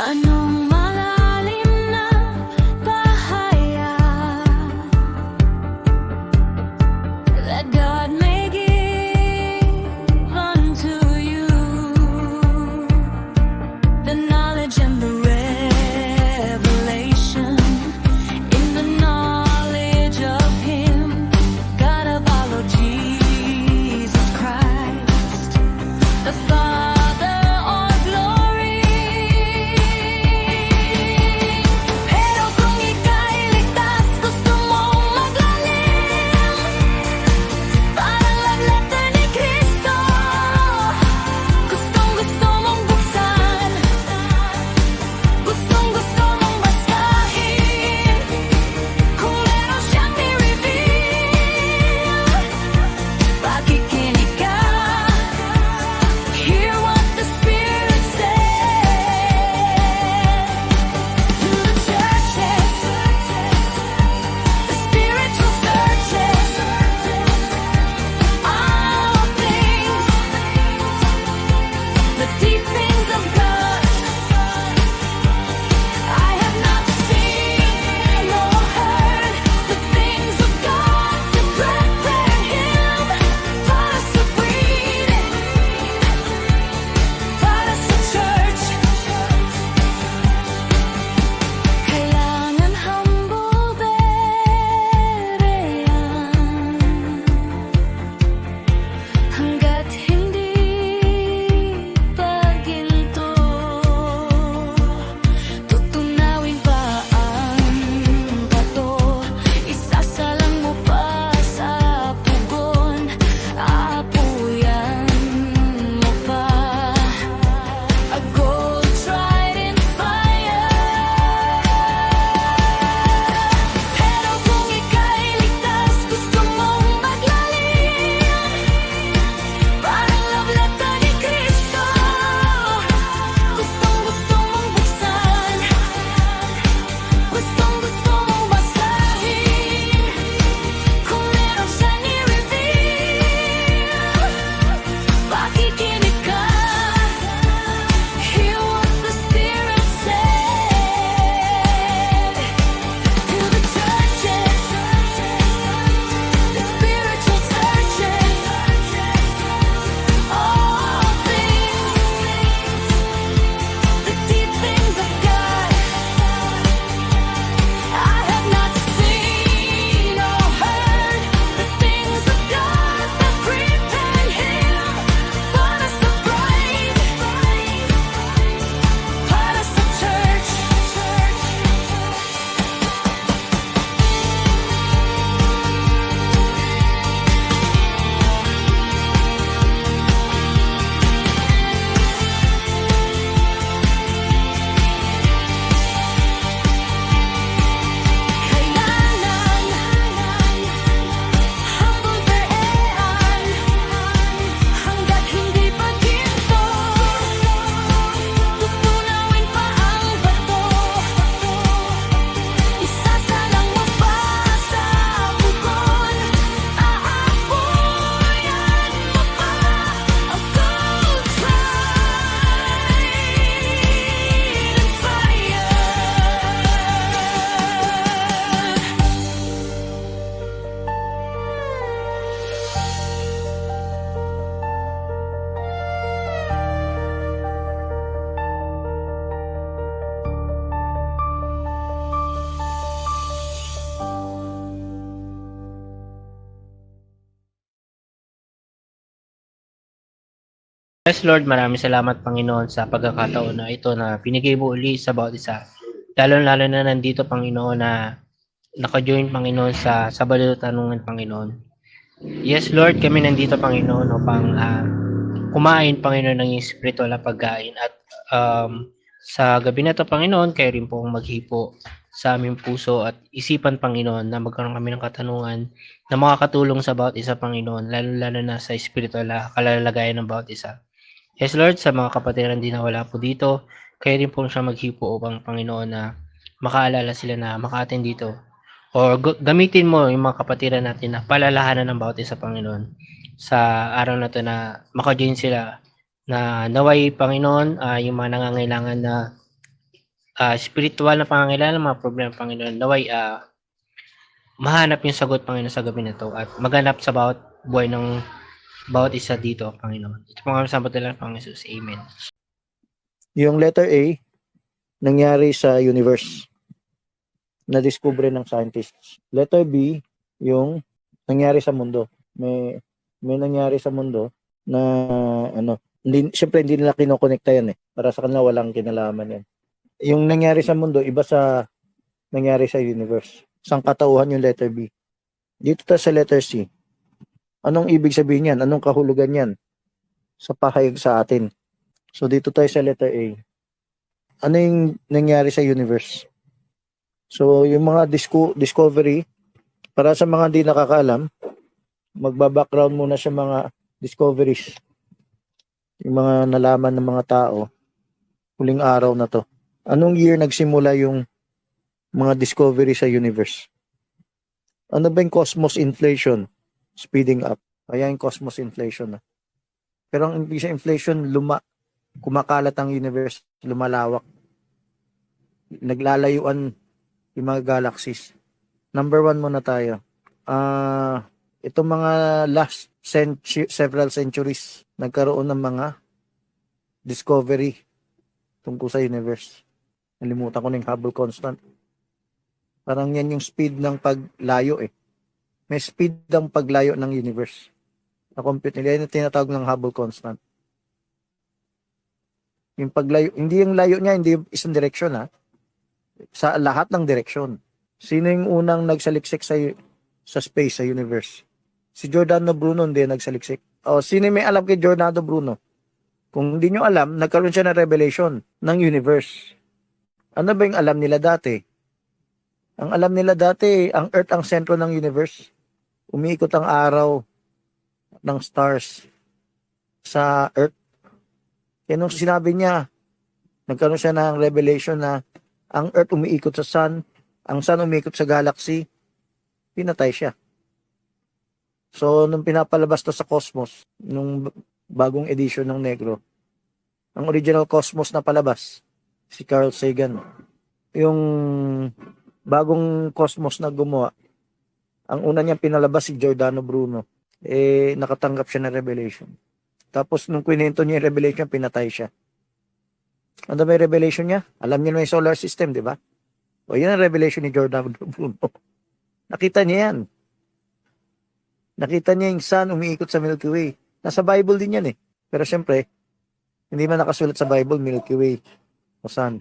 Anong malalim na bahaya that God may give unto you, the knowledge and the revelation in the knowledge of Him, God of our Lord Jesus Christ, the Father of glory. Pero kung ika'y ligtas, gusto mong maglalim, parang love letter ni Kristo, gustong-gusto mong buksan, gustong-gusto mong basahin, kung meron siyang i-reveal, pakikinig ka, hear what the Spirit says to the churches, the spiritual searches, all things, the deep things of God. I have not seen nor heard the things of God that prepare Him for us to breathe, for us to church. Kailangan humble berean hanggat hindi pa ginto. Tutunawin pa ang bato, isasalang mo pa sa pugon, aapuyan mo pa a gold tried in fire. Pero kung ika'y ligtas, gusto mong maglalim, parang love letter ni Kristo, gustong-gusto mong buksan, gustong-gusto mong basahin, kung meron siyang i-reveal, pakikinig ka, hear what the Spirit said to the churches, the spiritual searches, all things, the deep things of God. I have not seen or heard the things of God that prepare Him for us to bride, for us to church. Kailangan humble berean hanggat hindi pa ginto. Tutunawin pa ang bato, isasalang mo pa sa pugon, aapuyan mo pa a gold tried in fire. Yes, Lord, maraming salamat, Panginoon, sa pagkakataon na ito na binigay mo uli sa bawat isa. Lalo-lalo na nandito, Panginoon, na naka-join, Panginoon, sa Sabado Tanungan, Panginoon. Yes, Lord, kami nandito, Panginoon, upang kumain, Panginoon, ng spiritual na pagkain. At sa gabi na ito, Panginoon, kayo rin pong maghipo sa aming puso at isipan, Panginoon, na magkaroon kami ng katanungan na makakatulong sa bawat isa, Panginoon, lalo-lalo na sa spiritual na kalalagayan ng bawat isa. Yes, Lord, sa mga kapatiran din na wala po dito, kayo rin po siya maghipo upang, Panginoon, na makaalala sila na maka-attend dito. O gamitin mo yung mga kapatiran natin na palalahanan ng bawat isa, Panginoon, sa araw na to na maka-join sila na naway, Panginoon, yung mga nangangailangan na spiritual na pangangailangan, mga problema, Panginoon, naway mahanap yung sagot, Panginoon, sa gabi na to at maganap sa bawat buhay ng bawat isa dito, Panginoon. Ito po kami sa nila, Panginoon Jesus. Amen. Yung letter A, nangyari sa universe. Na-discover ng scientists. Letter B, yung nangyari sa mundo. May nangyari sa mundo na syempre hindi nila kinokonekta yan eh. Para sa kanila walang kinalaman yan. Yung nangyari sa mundo, iba sa nangyari sa universe. Sangkatauhan yung letter B. Dito tayo sa letter C. Anong ibig sabihin yan? Anong kahulugan yan sa pahayag sa atin? So dito tayo sa letter A. Ano yung nangyari sa universe? So yung mga discovery, para sa mga di nakakaalam, magba-background muna sa mga discoveries. Yung mga nalaman ng mga tao, huling araw na to. Anong year nagsimula yung mga discovery sa universe? Ano ba yung cosmos inflation? Speeding up. Kaya yung cosmos inflation. Pero ang ibig sa inflation, kumakalat ang universe, lumalawak. Naglalayuan yung mga galaxies. Number 1 muna tayo. Itong mga last several centuries, nagkaroon ng mga discovery tungkol sa universe. Nalimutan ko na yung Hubble constant. Parang yan yung speed ng paglayo eh. May speed ng paglayo ng universe. Na-compute nila, yan yung tinatawag ng Hubble constant. Yung paglayo, hindi yung layo niya, hindi isang direksyon ha. Sa lahat ng direksyon. Sino yung unang nagsaliksik sa space, sa universe? Si Giordano Bruno hindi nagsaliksik. Sino may alam kay Giordano Bruno? Kung hindi nyo alam, nagkaroon siya ng revelation ng universe. Ano ba yung alam nila dati? Ang alam nila dati, ang Earth ang sentro ng universe. Umiikot ang araw ng stars sa Earth. Kaya nung sinabi niya, nagkaroon siya ng revelation na ang Earth umiikot sa Sun, ang Sun umiikot sa galaxy, pinatay siya. So, nung pinapalabas to sa Cosmos, nung bagong edition ng Negro, ang original Cosmos na palabas, si Carl Sagan. Yung bagong Cosmos na gumawa, ang una niyang pinalabas si Giordano Bruno. Nakatanggap siya ng revelation. Tapos nung kwento niya yung revelation, pinatay siya. Ano ba yung revelation niya? Alam niyo na yung solar system, di ba? O yun ang revelation ni Giordano Bruno. Nakita niya yan. Nakita niya yung sun umiikot sa Milky Way. Nasa Bible din yan eh. Pero syempre, hindi man nakasulat sa Bible, Milky Way o sun.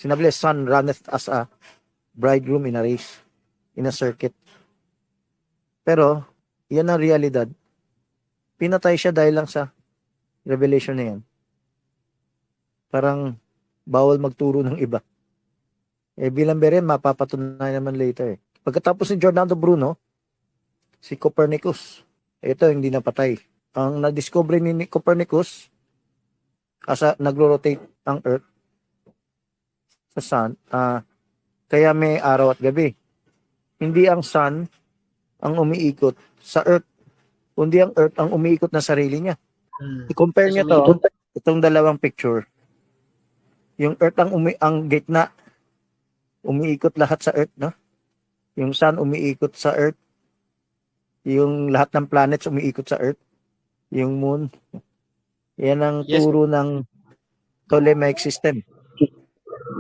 Sinabi, sun runneth as a bridegroom in a race, in a circuit. Pero, yan ang realidad. Pinatay siya dahil lang sa revelation na yan. Parang bawal magturo ng iba. Bilang beren, mapapatunayan naman later. Pagkatapos ni Giordano Bruno, si Copernicus, ito hindi napatay. Ang na-discover ni Copernicus, nagro-rotate ang Earth sa Sun, kaya may araw at gabi. Hindi ang Sun ang umiikot sa Earth, kundi ang Earth ang umiikot na sarili niya. I-compare niyo to, itong dalawang picture. Yung Earth ang gitna, umiikot lahat sa Earth, no? Yung Sun umiikot sa Earth, yung lahat ng planets umiikot sa Earth, yung Moon. Yan ang turo ng Ptolemaic system.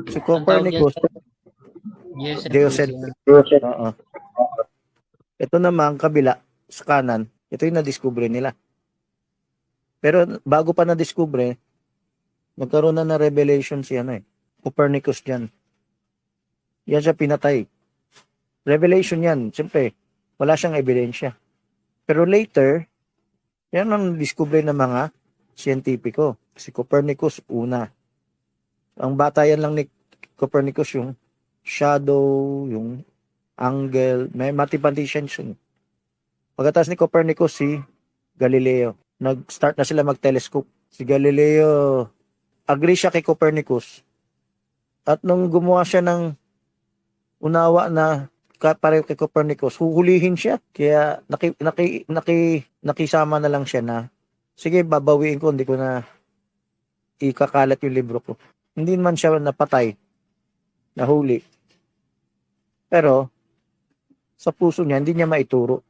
Si Copernicus, geocentric. Ito naman, kabila, sa kanan, ito yung na-discover nila. Pero bago pa na-discover, nagkaroon na ng revelation si Copernicus dyan. Yan siya pinatay. Revelation yan. Siyempre, wala siyang ebidensya. Pero later, yan ang discover ng mga siyentipiko. Si Copernicus, una. Ang batayan lang ni Copernicus yung shadow, yung angle, may mathematicians yun. Pagkatapos ni Copernicus, si Galileo. Nag-start na sila mag-telescope. Si Galileo, agree siya kay Copernicus. At nung gumawa siya ng unawa na pareho kay Copernicus, huhulihin siya. Kaya nakisama na lang siya na, sige, babawiin ko, hindi ko na ikakalat yung libro ko. Hindi man siya napatay. nahuli. Pero, sa puso niya, hindi niya maituro.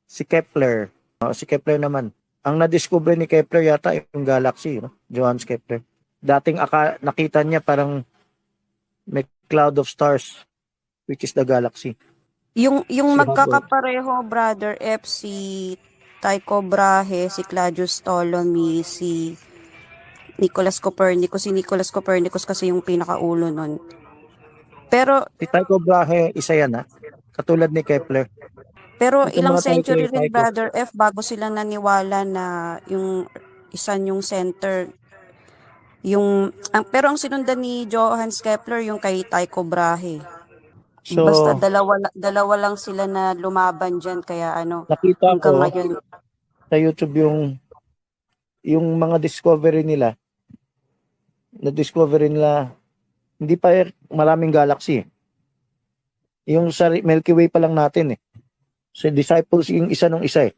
Si Kepler, si Kepler naman, ang na-discover ni Kepler yata yung galaxy, no? Johannes Kepler. Dating nakita niya parang may cloud of stars, which is the galaxy. Yung Si Hubble. magkakapareho, Brother F, si Tycho Brahe, si Claudius Ptolemy, si Nicolas Copernicus. Si Nicolas Copernicus kasi yung pinakaulo nun. Pero Si Tycho Brahe, isa yan, ha? Katulad ni Kepler. Itong ilang mga century rin, Tycho. Brother F, bago sila naniwala na yung isan yung center. Pero ang sinundan ni Johannes Kepler yung kay Tycho Brahe. So, Basta dalawa lang sila na lumaban dyan, kaya nakita hanggang ko ngayon. sa YouTube yung mga discovery nila. Na-discovery nila, hindi pa maraming galaxy. Yung sa Milky Way pa lang natin eh. So, disciples yung isa nung isa eh.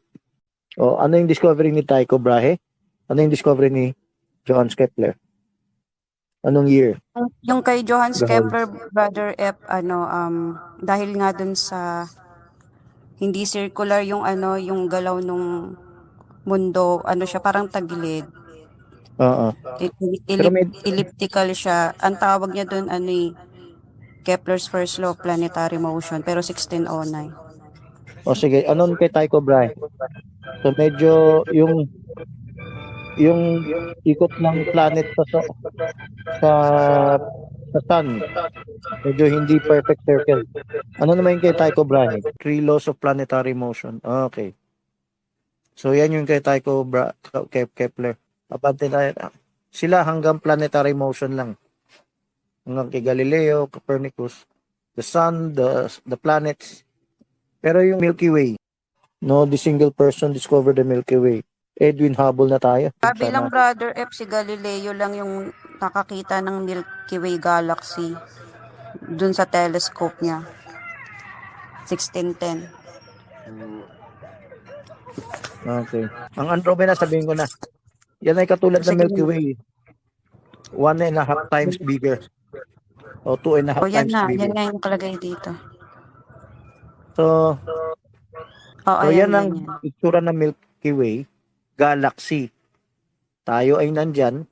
O, ano yung discovery ni Tycho Brahe? Ano yung discovery ni Johannes Kepler? Anong year? Yung kay Johannes Gahol. Kepler, Brother F, dahil nga dun sa hindi circular yung yung galaw nung mundo, siya parang tagilid. Oo. Pero may, Elliptical siya. Ang tawag niya dun Kepler's first law of planetary motion, pero 1609. o sige, anong kay Tycho Brahe? So, medyo yung ikot ng planet sa, sa sun, medyo hindi perfect circle. Ano naman yung kay Tycho Brahe? 3 laws of planetary motion. Okay. So, yan yung kay Tycho Kepler. Abante tayo. Sila hanggang planetary motion lang. Hanggang kay Galileo, Copernicus, the sun, the planets. Pero yung Milky Way, no, the single person discovered the Milky Way. Edwin Hubble na tayo. Sabi lang, Brother F, si Galileo lang yung nakakita ng Milky Way galaxy dun sa telescope niya. 1610. Okay. Ang Andromeda, sabihin ko na. Yan ay katulad ng Sige. Milky Way. 1.5 times bigger. O 2.5 O yan times na, bigger. yan nga yung nakalagay dito. So, Oo, so yan, yan ang yan. itsura ng Milky Way galaxy. Tayo ay nandyan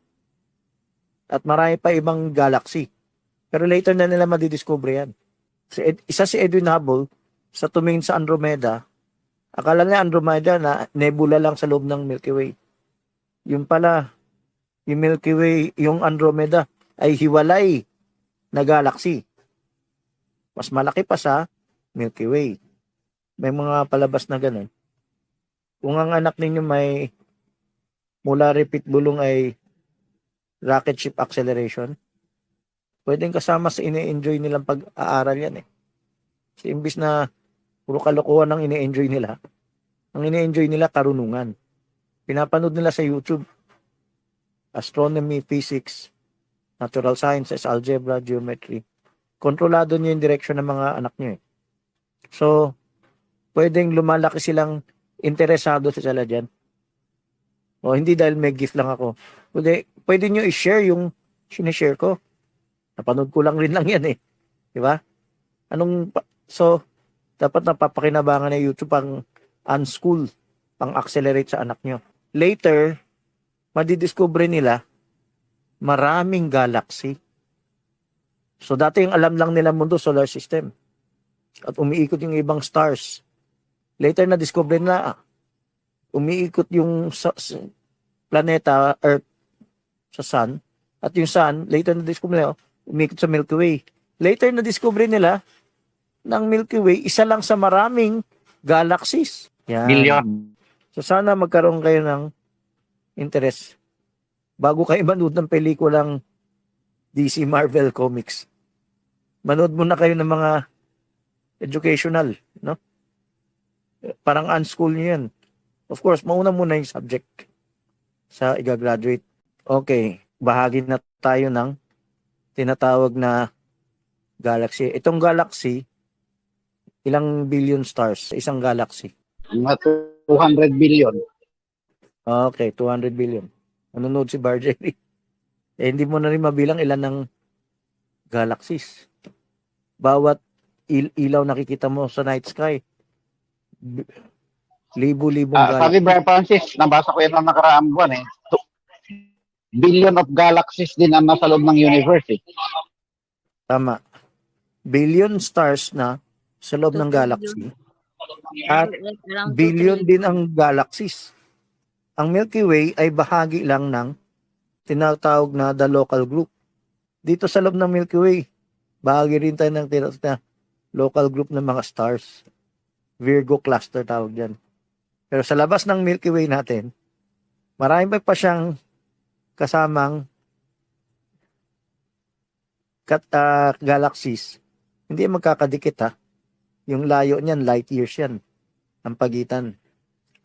at marami pa ibang galaxy. Pero later na nila madidiscover yan. Isa si Edwin Hubble sa tumingin sa Andromeda, akala niya Andromeda na nebula lang sa loob ng Milky Way. Yung pala, yung Milky Way, yung Andromeda ay hiwalay na galaxy. Mas malaki pa sa Milky Way. May mga palabas na ganun. Kung ang anak ninyo may mula repeat bulong ay rocket ship acceleration, pwedeng kasama sa ine-enjoy nilang pag-aaral yan eh. Kasi imbis na puro kalokohan ang ine-enjoy nila, ang ine-enjoy nila karunungan. Pinapanood nila sa YouTube. Astronomy, physics, natural sciences, algebra, geometry. Kontrolado niyo yung direction ng mga anak niyo eh. So, pwedeng lumalaki silang interesado sa sila dyan. O hindi dahil may gift lang ako. Pwede nyo i-share yung sinishare ko. Napanood ko lang rin lang yan eh. Di ba? So, dapat napapakinabangan na YouTube ang unschool, pang-accelerate sa anak nyo. Later, madidiscover nila maraming galaxy. So, dati yung alam lang nila mundo, solar system. At umiikot yung ibang stars. Later na discover na umiikot yung planeta Earth sa sun at yung sun later na discover nila umiikot sa Milky Way. Later na discover nila ng Milky Way isa lang sa maraming galaxies. Yan. Billion. So sana magkaroon kayo ng interest bago kayo manood ng pelikulang DC Marvel Comics. Manood muna kayo ng mga educational, no? Parang unschool nyo yan. Of course, mauna muna yung subject sa i-graduate. Okay, bahagi na tayo ng tinatawag na galaxy. Itong galaxy, ilang billion stars sa isang galaxy? Mga 200 billion. Okay, 200 billion. Nanonood si Barjeri. Hindi mo na rin mabilang ilan ng galaxies. Bawat ilaw nakikita mo sa night sky, libo-libong Sabi galaxies. Brother Francis, nabasa ko yan ng nakaraang buwan eh. Billion of galaxies din ang nasa loob ng universe eh. Tama. Billion stars na sa loob ng 2 galaxy. trillion. At Around 2 billion din trillion. ang galaxies. Ang Milky Way ay bahagi lang ng tinatawag na the local group. Dito sa loob ng Milky Way, bahagi rin tayo ng tinatawag na local group ng mga stars. Virgo cluster tawag dyan. Pero sa labas ng Milky Way natin, marami pa siyang kasamang galaxies. Hindi magkakadikit ha. Yung layo niyan, light years yan. Ang pagitan.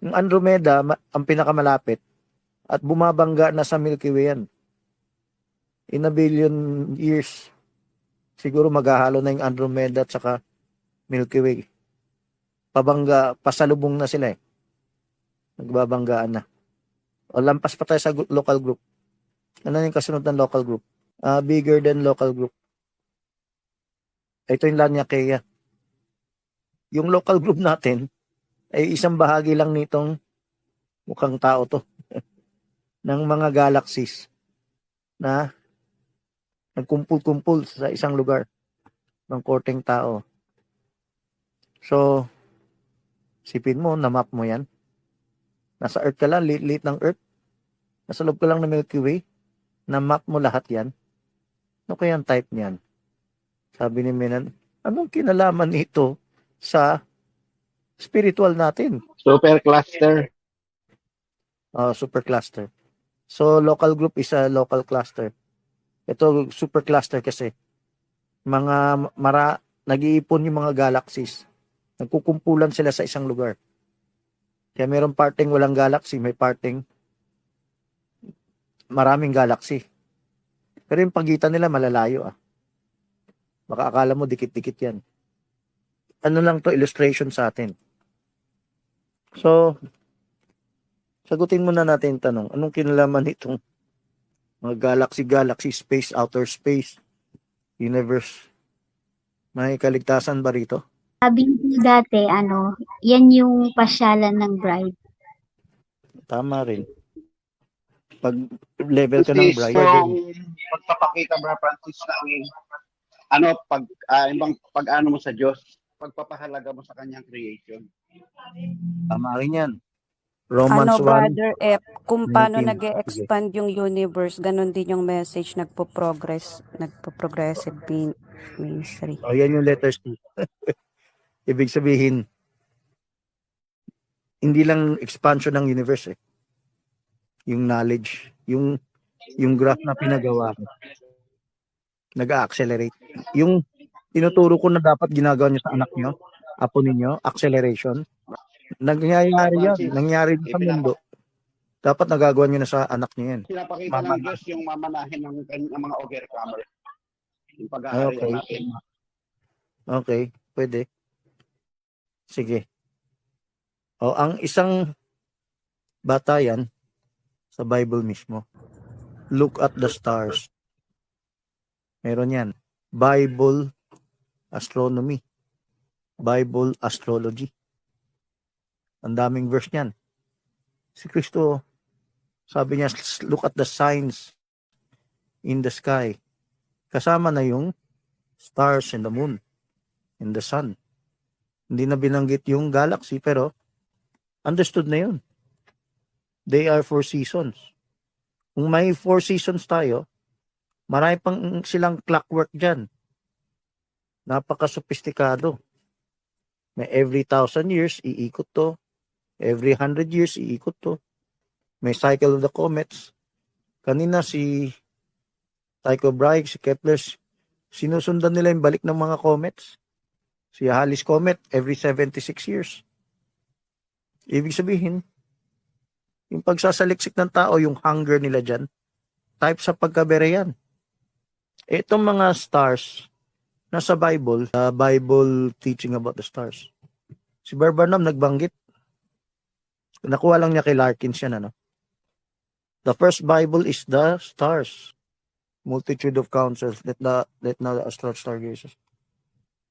Yung Andromeda, ang pinakamalapit, at bumabangga na sa Milky Way yan. In a billion years, siguro maghahalo na yung Andromeda at saka Milky Way. Pasalubong na sila eh. Nagbabanggaan na. O lampas pa tayo sa local group. Ano yung kasunod ng local group? Bigger than local group. Ito yung Laniakea. Yung local group natin ay isang bahagi lang nitong mukhang tao to ng mga galaxies na nagkumpul-kumpul sa isang lugar ng korteng tao. So, sipin mo, na-map mo yan. Nasa Earth ka lang, liit ng Earth. Nasa loob ka lang ng Milky Way. Na-map mo lahat yan. Ano kaya ang type niyan? Sabi ni Menan, anong kinalaman nito sa spiritual natin? Super cluster. Supercluster. So, local group is a local cluster. Ito, supercluster kasi. Nag-iipon yung mga galaxies. Nagkukumpulan sila sa isang lugar. Kaya mayroong parting walang galaxy, may parting maraming galaxy. Pero yung pagitan nila malalayo ah. Baka akala mo dikit-dikit yan. Ano lang to, illustration sa atin. So, sagutin muna natin yung tanong, anong kinalaman nitong mga galaxy, space, outer space, universe? May kaligtasan ba rito? Sabi niyo dati, yan yung pasyalan ng bride. Tama rin. Pag level ka This ng is bride, yung pagpapakita Brother Francis ng pag-ano mo sa Diyos, pagpapahalaga mo sa kanyang creation. tama rin yan. Romans 1. Brother F, kung paano 19. nag-expand yung universe, ganun din yung message, nagpo-progressive ministry. O, yan yung letters T. Ibig sabihin, hindi lang expansion ng universe eh. Yung knowledge, yung graph na pinagawa ko, nag-accelerate. Yung tinuturo ko na dapat ginagawa niyo sa anak niyo, apo ninyo, acceleration. Nangyayari yan. Nangyari sa mundo. Dapat nagagawa niyo na sa anak niyo yan. Pinapakita ng Diyos yung mamanahin ng mga overcomer. Yung pag-aari Okay. natin. Okay, pwede. Sige. O, ang isang batayan sa Bible mismo. Look at the stars. Meron yan. Bible astronomy. Bible astrology. Ang daming verse niyan. Si Kristo, sabi niya, look at the signs in the sky. Kasama na yung stars and the moon and the sun. Hindi na binanggit yung galaxy, pero understood na yun. They are 4 seasons. Kung may 4 seasons tayo, marami pang silang clockwork dyan. Napaka-sophisticado. May every 1,000 years, iikot to. Every 100 years, iikot to. May cycle of the comets. Kanina si Tycho Brahe, si Kepler, sinusundan nila yung balik ng mga comets. Si Halley's Comet, every 76 years. Ibig sabihin, yung pagsasaliksik ng tao, yung hunger nila dyan, type sa pagkabere yan. Itong mga stars, nasa Bible, Bible teaching about the stars. Si Barbanam nagbanggit. Nakuha lang niya kay Larkins yan, The first Bible is the stars. multitude of counsels, let not the astral stargazers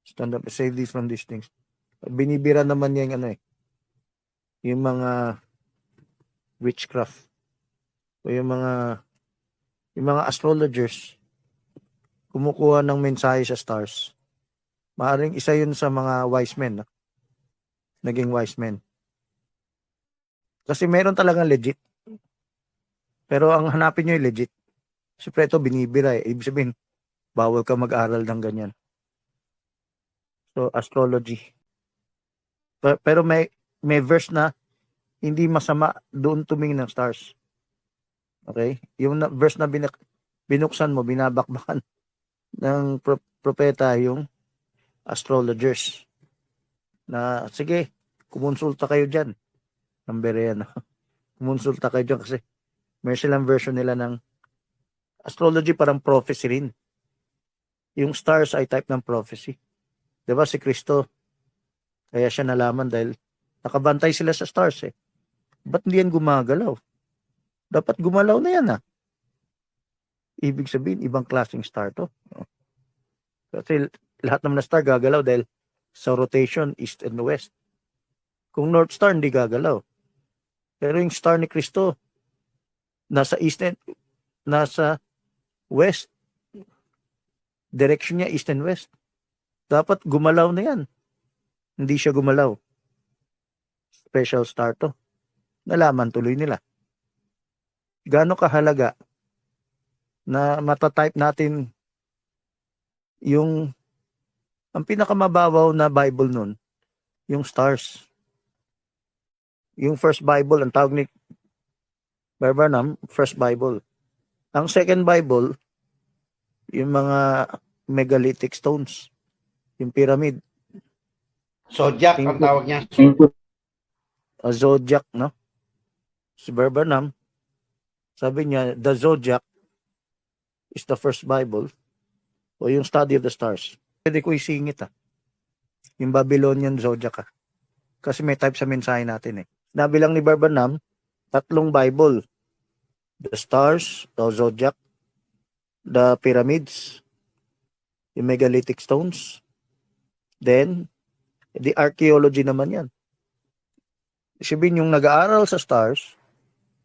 stand up, save these from these things. Binibira naman niya yung ano eh, yung mga witchcraft o yung mga astrologers kumukuha ng mensahe sa stars. Maaring isa yun sa mga wise men, no? Naging wise men. Kasi meron talagang legit. Pero ang hanapin nyo yung legit. Siyempre ito binibira eh. Ibig sabihin, bawal ka mag-aral ng ganyan. So, astrology. Pero may verse na hindi masama doon tumingin ng stars. Okay? Yung verse na binuksan mo, binabakbakan ng propeta yung astrologers. Na, sige, kumonsulta kayo dyan. Number yan. Kumonsulta kayo dyan kasi may silang version nila ng astrology, parang prophecy rin. Yung stars ay type ng prophecy. Diba si Kristo, kaya siya nalaman dahil nakabantay sila sa stars eh. Ba't hindi yan gumagalaw? Dapat gumalaw na yan ah. Ibig sabihin, ibang klaseng star to. Kasi lahat ng star gagalaw dahil sa rotation east and west. Kung North Star, hindi gagalaw. Pero yung star ni Kristo, nasa east and nasa west. Direction niya east and west. Dapat gumalaw na yan. Hindi siya gumalaw. Special star to. Nalaman tuloy nila. Gaano kahalaga na matatype natin yung ang pinakamababaw na Bible nun, yung stars. Yung first Bible, ang tawag ni Barbanam, first Bible. Ang second Bible, yung mga megalithic stones, yung pyramid. Zodiac ang tawag niya. Zodiac, no? Si Barbanam, sabi niya, the Zodiac is the first Bible o yung study of the stars. Pwede ko isingit yung Babylonian Zodiac kasi may type sa mensahe natin eh. Nabilang ni Barbanam, 3 Bible. The stars, the Zodiac, the pyramids, yung megalithic stones, then the archaeology naman yan. Sabihin yung nag-aaral sa stars,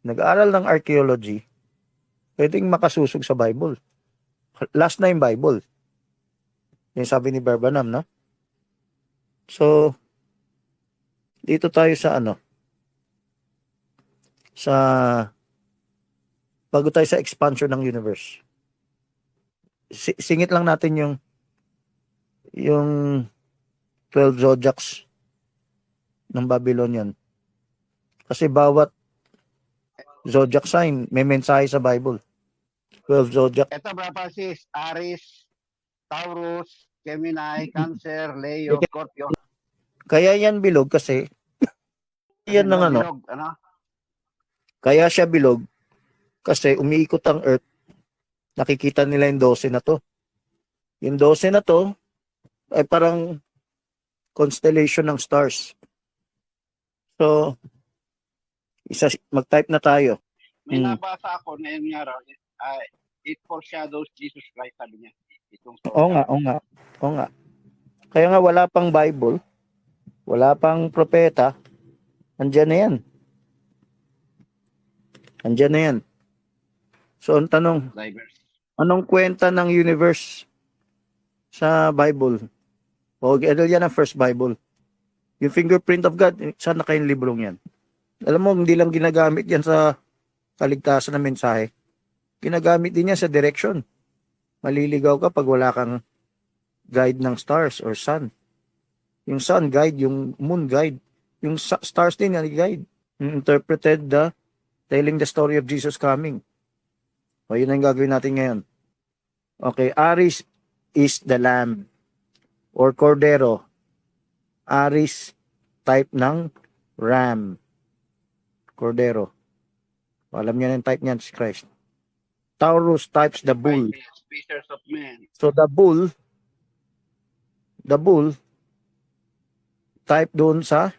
nag-aaral ng archaeology, pwedeng makasusog sa Bible. Last na yung Bible. Yung sabi ni Barbanam, no? So, dito tayo sa bago tayo sa expansion ng universe. Singit lang natin yung 12 zodiacs ng Babylonian. Kasi bawat zodiac sign may mensahe sa Bible. 12 zodiac. Ito, Brother Francis, Aries, Taurus, Gemini, Cancer, Leo, Scorpio. Kaya yan bilog kasi yan ng Bilog, kaya siya bilog kasi umiikot ang Earth. Nakikita nila yung 12 na to. Yung 12 na to ay parang constellation ng stars. So, mag-type na tayo. May nabasa ako na yun nga raw, it foreshadows Jesus Christ, sabi niya. Oo nga. Kaya nga wala pang Bible, wala pang propeta, andyan na yan. So, ang tanong, anong kwenta ng universe sa Bible? O, yan ang first Bible. Yung fingerprint of God, saan na kayong librong yan? Alam mo, hindi lang ginagamit yan sa kaligtasan ng mensahe. Ginagamit din yan sa direction. Maliligaw ka pag wala kang guide ng stars or sun. Yung sun guide, yung moon guide. Yung stars din yan guide. Interpreted telling the story of Jesus coming. O yun ang gagawin natin ngayon. Okay, Aries is the lamb or cordero. Aries type ng ram. Cordero. Alam niyo na yung type niyan, si Christ. Taurus types the bull. Speakers of men. So the bull type doon sa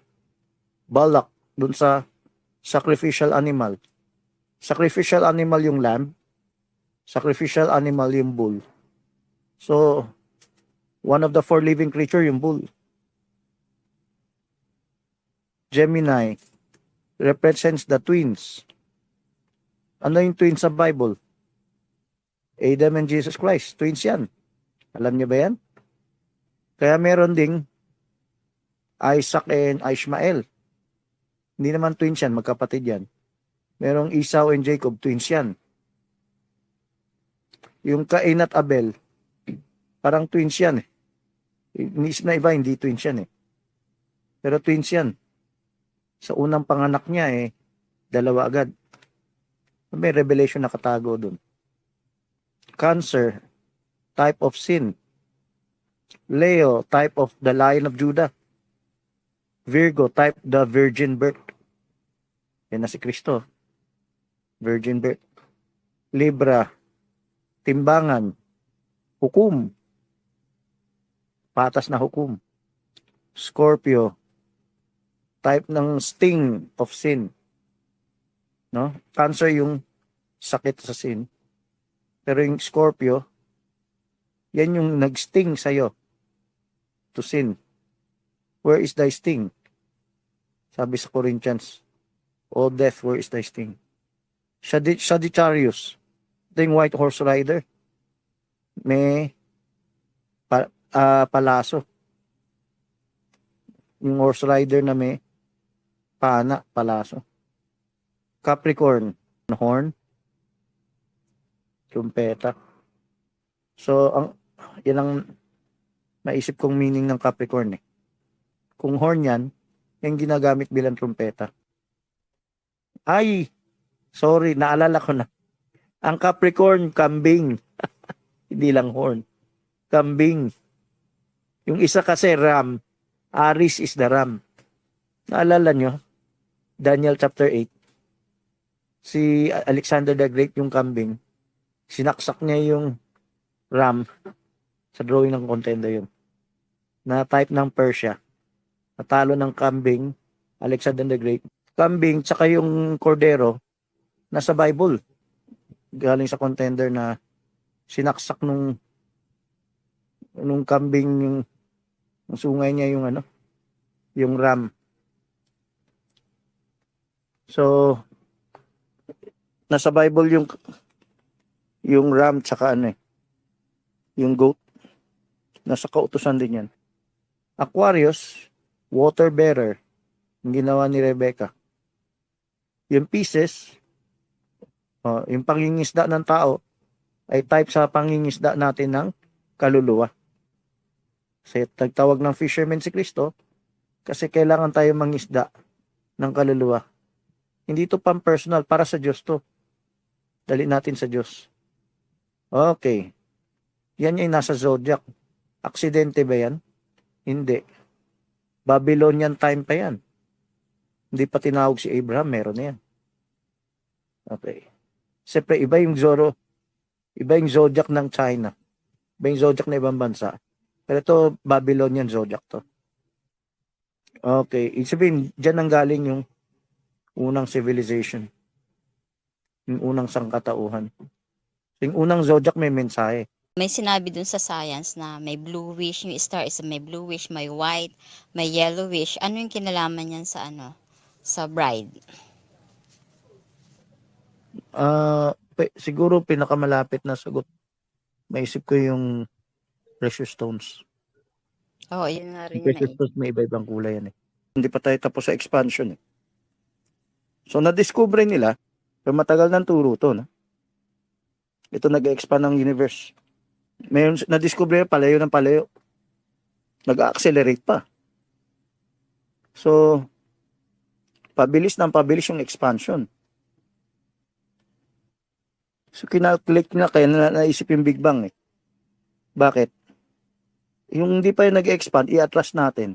Balak, doon sa sacrificial animal. Sacrificial animal yung lamb. Sacrificial animal yung bull. So, one of the 4 living creature yung bull. Gemini represents the twins. Ano yung twins sa Bible? Adam and Jesus Christ. Twins yan. Alam niyo ba yan? Kaya meron ding Isaac and Ishmael. Hindi naman twins yan, magkapatid yan. Merong Esau and Jacob, twins yan. Yung Cain at Abel, parang twins yan eh. Inisip na iba, hindi twins yan eh. Pero twins yan. Sa unang panganak niya eh, dalawa agad. May revelation nakatago dun. Cancer, type of sin. Leo, type of the Lion of Judah. Virgo, type the virgin birth. Yan na si Kristo. Virgin birth. Libra, timbangan. Hukom. Patas na hukom. Scorpio, type ng sting of sin. No? Cancer yung sakit sa sin. Pero yung Scorpio, yan yung nag-sting sa'yo to sin. Where is thy sting? Sabi sa Corinthians, O death, where is thy sting? Sagittarius, ito yung white horse rider. May palaso. Yung horse rider na may pana, palaso. Capricorn, horn, trumpeta. So, yan ang naisip kong meaning ng Capricorn eh. Kung horn yan, yung ginagamit bilang trumpeta. Ay, sorry, naalala ko na. Ang Capricorn, kambing. Hindi lang horn. Kambing. Yung isa kasi ram. Aries is the ram. Naalala nyo? Daniel chapter 8. Si Alexander the Great, yung kambing. Sinaksak niya yung ram. Sa drawing ng contender yun. Na type ng Persia. Natalo ng kambing, Alexander the Great. Kambing, tsaka yung cordero, nasa Bible. Galing sa contender na sinaksak nung kambing, yung sungay niya yung yung ram. So, nasa Bible yung ram tsaka yung goat. Nasa kautusan din yan. Aquarius, water bearer, yung ginawa ni Rebecca. Yung Pisces, yung pangingisda ng tao, ay type sa pangingisda natin ng kaluluwa. Kasi nagtawag ng fisherman si Kristo, kasi kailangan tayo mangisda ng kaluluwa. Hindi to pang-personal, para sa Diyos to. Dali natin sa Diyos. Okay. Yan yung nasa zodiac. Aksidente ba yan? Hindi. Babylonian time pa yan. Hindi pa tinawag si Abraham, meron na yan. Okay. Siyempre, iba yung zodiac ng China. Iba yung zodiac na ibang bansa. Pero ito, Babylonian zodiac to. Okay. Ibig sabihin, dyan ang galing yung unang civilization. Yung unang sangkatauhan. Yung unang zodiac may mensahe. May sinabi dun sa science na may bluish, yung star is may bluish, may white, may yellowish. Ano yung kinalaman niyan sa sa bride? Siguro pinakamalapit na sagot. Maisip ko yung precious stones. Oo, yun nga rin Yung yun precious stones may iba-ibang kulay yan eh. Hindi pa tayo tapos sa expansion eh. So na-discover nila, pero matagal ng turo to, no? Ito nag-expand ng universe. Mayroon na-discover palayo ng palayo. Nag-accelerate pa. So, pabilis yung expansion. So, kinalculate na kaya naisip yung Big Bang eh. Bakit? Yung hindi pa yung nag-expand, i-atlas natin.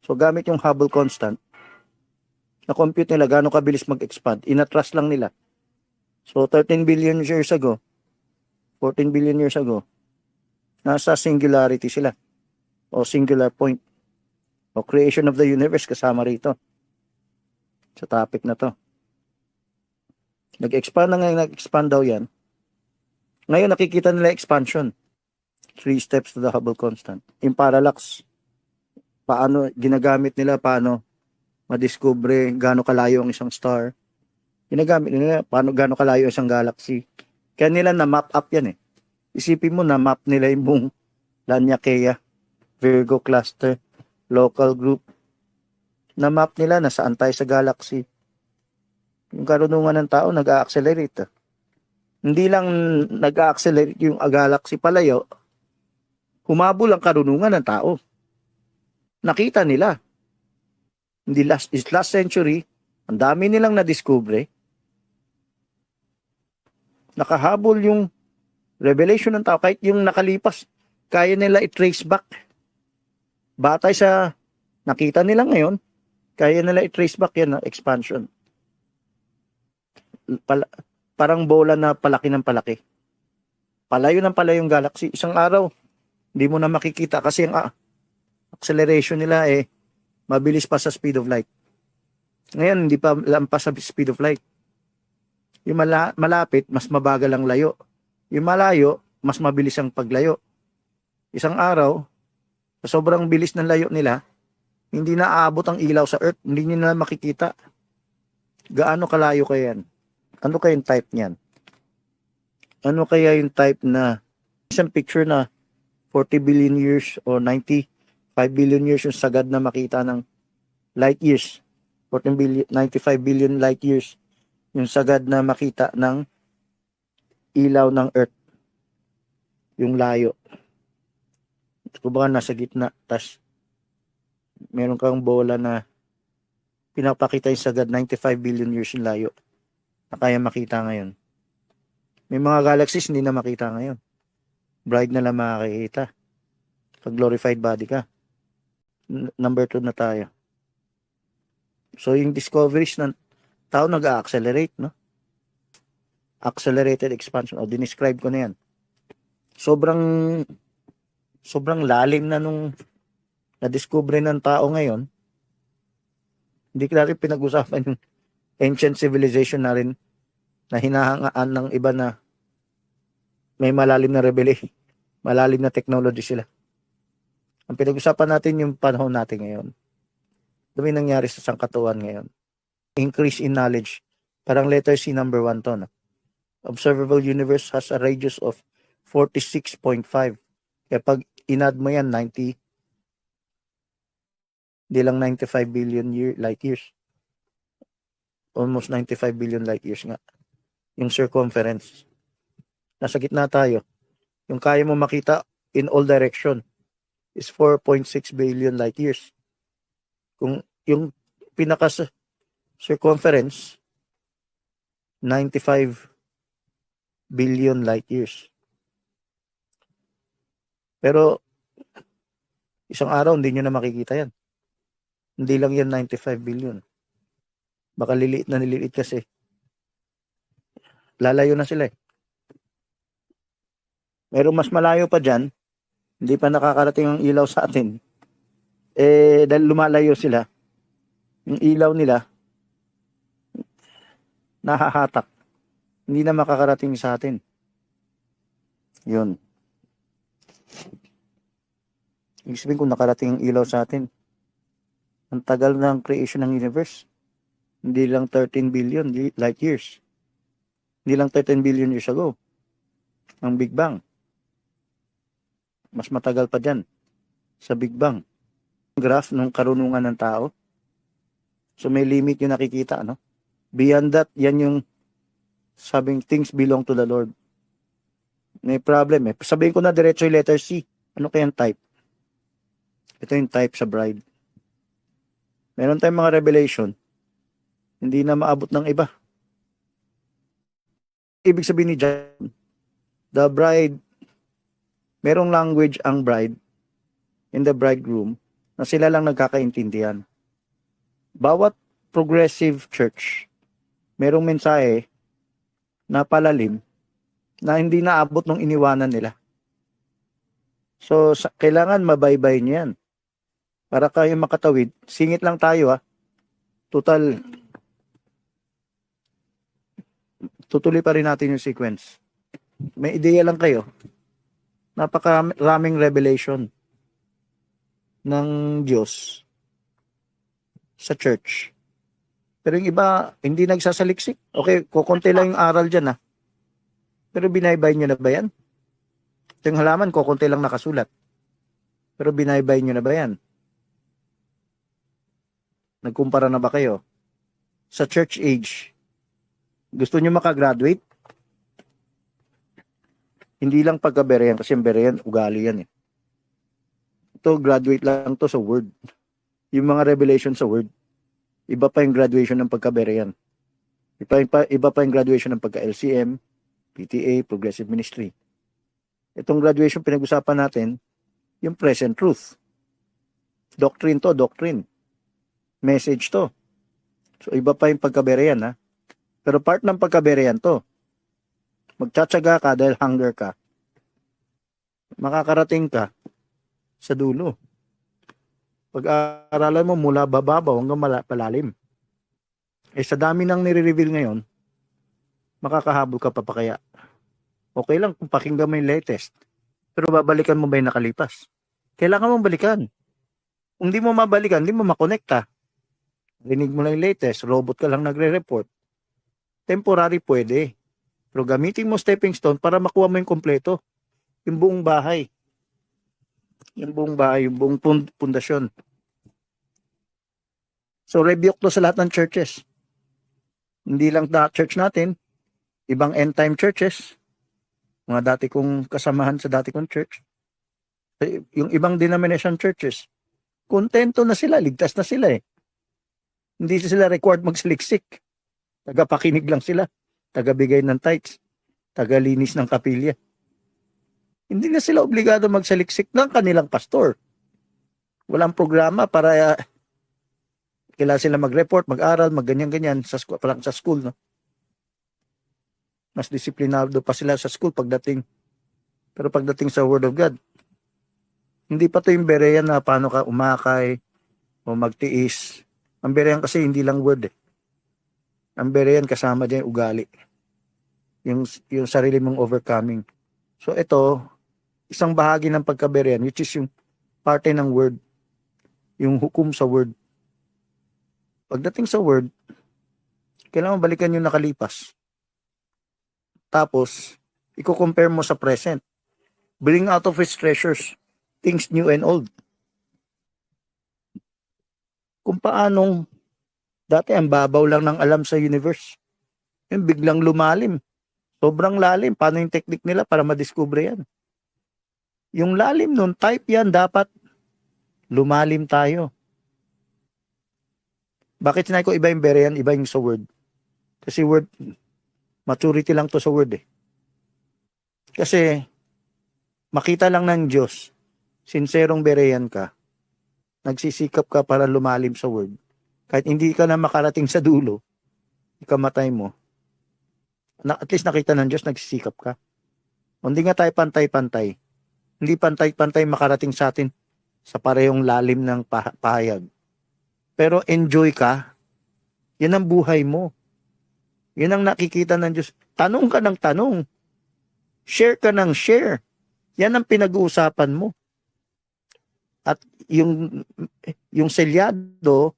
So, gamit yung Hubble constant, na-compute nila gaano kabilis mag-expand. In-atlas lang nila. So, 13 billion years ago, 14 billion years ago, nasa singularity sila. O singular point. O creation of the universe kasama rito. Sa topic na to. Nag-expand na nga, nag-expand daw yan. Ngayon nakikita nila expansion. 3 steps to the Hubble constant. Yung parallax, paano ginagamit nila, paano madiscover gaano kalayo ang isang star. Ginagamit nila paano gaano kalayo ang isang galaxy. Kaya nila na map up yan eh. Isipin mo na map nila yung buong Laniakea, Virgo cluster, local group. Na map nila na saan tayo sa galaxy. Yung karunungan ng tao nag-a-accelerate. Hindi lang nag-a-accelerate yung galaxy palayo, humabol ang karunungan ng tao. Nakita nila. Hindi last century, ang dami nilang na-discover. Nakahabol yung revelation ng tao. Kahit yung nakalipas, kaya nila i-trace back. Batay sa nakita nila ngayon, kaya nila i-trace back yan na expansion. Parang bola na palaki ng palaki. Palayo ng palayo yung galaxy. Isang araw, hindi mo na makikita kasi ang acceleration nila mabilis pa sa speed of light. Ngayon, hindi pa lampas sa speed of light. Yung malapit, mas mabagal ang layo. Yung malayo, mas mabilis ang paglayo. Isang araw, sa sobrang bilis ng layo nila, hindi na aabot ang ilaw sa Earth. Hindi nyo na makikita. Gaano kalayo kaya yan? Ano kaya yung type niyan? Ano kaya yung type na isang picture na 40 billion years o 95 billion years yung sagad na makita ng light years. 95 billion light years yung sagad na makita ng ilaw ng Earth. Yung layo. Kung baka nasa gitna, tas meron kang bola na pinapakita yung sagad 95 billion years yung layo na kaya makita ngayon. May mga galaxies hindi na makita ngayon. Bright na lang makikita. Pag glorified body ka. Number 2 na tayo. So yung discoveries ng tao nag-accelerate, no? Accelerated expansion. O, dinescribe ko na yan. Sobrang lalim na nung na-discover ng tao ngayon. Hindi ko natin pinag-usapan yung ancient civilization na rin na hinahangaan ng iba na may malalim na revelation, malalim na technology sila. Ang pinag-usapan natin yung panahon natin ngayon. Dumi nangyari sa sangkatuan ngayon. Increase in knowledge. Parang letter C number 1 to. No? Observable universe has a radius of 46.5. Kaya pag inad mo yan, 90, di lang 95 billion light years. Almost 95 billion light years nga. Yung circumference. Nasa gitna tayo. Yung kaya mo makita in all direction is 4.6 billion light years. Kung yung pinaka circumference 95 billion light years. Pero isang araw hindi nyo na makikita yan. Hindi lang yan 95 billion. Baka liliit na nililiit kasi. Lalayo na sila eh. Meron mas malayo pa dyan, hindi pa nakakarating ang ilaw sa atin. Dahil lumalayo sila, yung ilaw nila, nahahatak. Hindi na makakarating sa atin. Yun. Ibig sabihin kung nakarating ang ilaw sa atin, ang tagal ng creation ng universe. Hindi lang 13 billion light years. Hindi lang 13 billion years ago. Ang Big Bang. Mas matagal pa dyan sa Big Bang. Graph ng karunungan ng tao. So may limit yung nakikita, no? Beyond that, yan yung sabing things belong to the Lord. May problem eh. Sabihin ko na diretso yung letter C. Ano kayang type? Ito yung type sa bride. Meron tayong mga revelation. Hindi na maabot ng iba. Ibig sabihin ni John, the bride, merong language ang bride and the bridegroom na sila lang nagkakaintindihan. Bawat progressive church, merong mensahe na palalim na hindi naabot ng iniwanan nila. So, kailangan mabaybay niyo yan. Para kayo makatawid, singit lang tayo ha. Total, tutuloy pa rin natin yung sequence. may ideya lang kayo. Napakaraming revelation ng Diyos sa church. Pero yung iba, hindi nagsasaliksik. Okay, kukunti lang yung aral dyan Pero binaybay nyo na ba yan? Ito yung halaman, kukunti lang nakasulat. Pero binaybay nyo na ba yan? Nagkumpara na ba kayo? Sa church age, gusto nyo makagraduate? Hindi lang pagka-berean, kasi yung berean, ugali yan Ito, graduate lang to sa word. Yung mga revelation sa word. Iba pa yung graduation ng pagka-berean. Iba pa yung graduation ng pagka-LCM, PTA, Progressive Ministry. Itong graduation pinag-usapan natin, yung present truth. Doctrine to, doctrine. Message to. So, iba pa yung pagka-berean Pero part ng pagka-berean to. Magtsatsaga ka dahil hunger ka. Makakarating ka sa dulo. Pag-aaralan mo mula bababaw hanggang palalim. Sa dami nang nire-reveal ngayon, makakahabol ka pa kaya. Okay lang kung pakinggan mo yung latest. Pero babalikan mo ba yung nakalipas? Kailangan mong balikan. Kung di mo mabalikan, di mo makonekta. Rinig mo lang yung latest, robot ka lang nagre-report. Temporary pwede. Pero gamitin mo stepping stone para makuha mo yung kompleto. Yung buong bahay. Yung buong pundasyon. So, rebuke to sa lahat ng churches. Hindi lang na church natin, ibang end-time churches, mga dati kong kasamahan sa dati kong church, yung ibang denomination churches, kontento na sila, ligtas na sila Hindi sila required magsaliksik. Tagapakinig lang sila, tagabigay ng tithes, tagalinis ng kapilya. Hindi na sila obligado magsaliksik ng kanilang pastor. Walang programa para kailangan sila mag-report, mag-aral, mag-ganyan-ganyan parang sa school. Mas disiplinado pa sila sa school pagdating. Pero pagdating sa Word of God, hindi pa to yung berean na paano ka umakay o magtiis. Ang berean kasi hindi lang word Ang berean kasama din yung ugali. Yung sarili mong overcoming. So ito, isang bahagi ng pagkaberean, which is yung parte ng word. Yung hukom sa word. Pagdating sa word, kailangan balikan yung nakalipas. Tapos, i-compare mo sa present. Bring out of his treasures things new and old. Kung paanong dati ang babaw lang ng alam sa universe. Yung biglang lumalim. Sobrang lalim. Paano yung technique nila para madiscover yan? Yung lalim nun, type yan, dapat lumalim tayo. Bakit sinabi ko iba yung berean, iba yung sa word? Kasi word, maturity lang to sa word Kasi, makita lang ng Diyos, sinserong berean ka, nagsisikap ka para lumalim sa word. Kahit hindi ka na makarating sa dulo, ikamatay mo, at least nakita ng Diyos, nagsisikap ka. Hindi nga tayo pantay-pantay. Hindi pantay-pantay makarating sa atin sa parehong lalim ng pahayag. Pero enjoy ka, yan ang buhay mo. Yan ang nakikita ng Diyos. Tanong ka ng tanong. Share ka ng share. Yan ang pinag-uusapan mo. At yung selyado,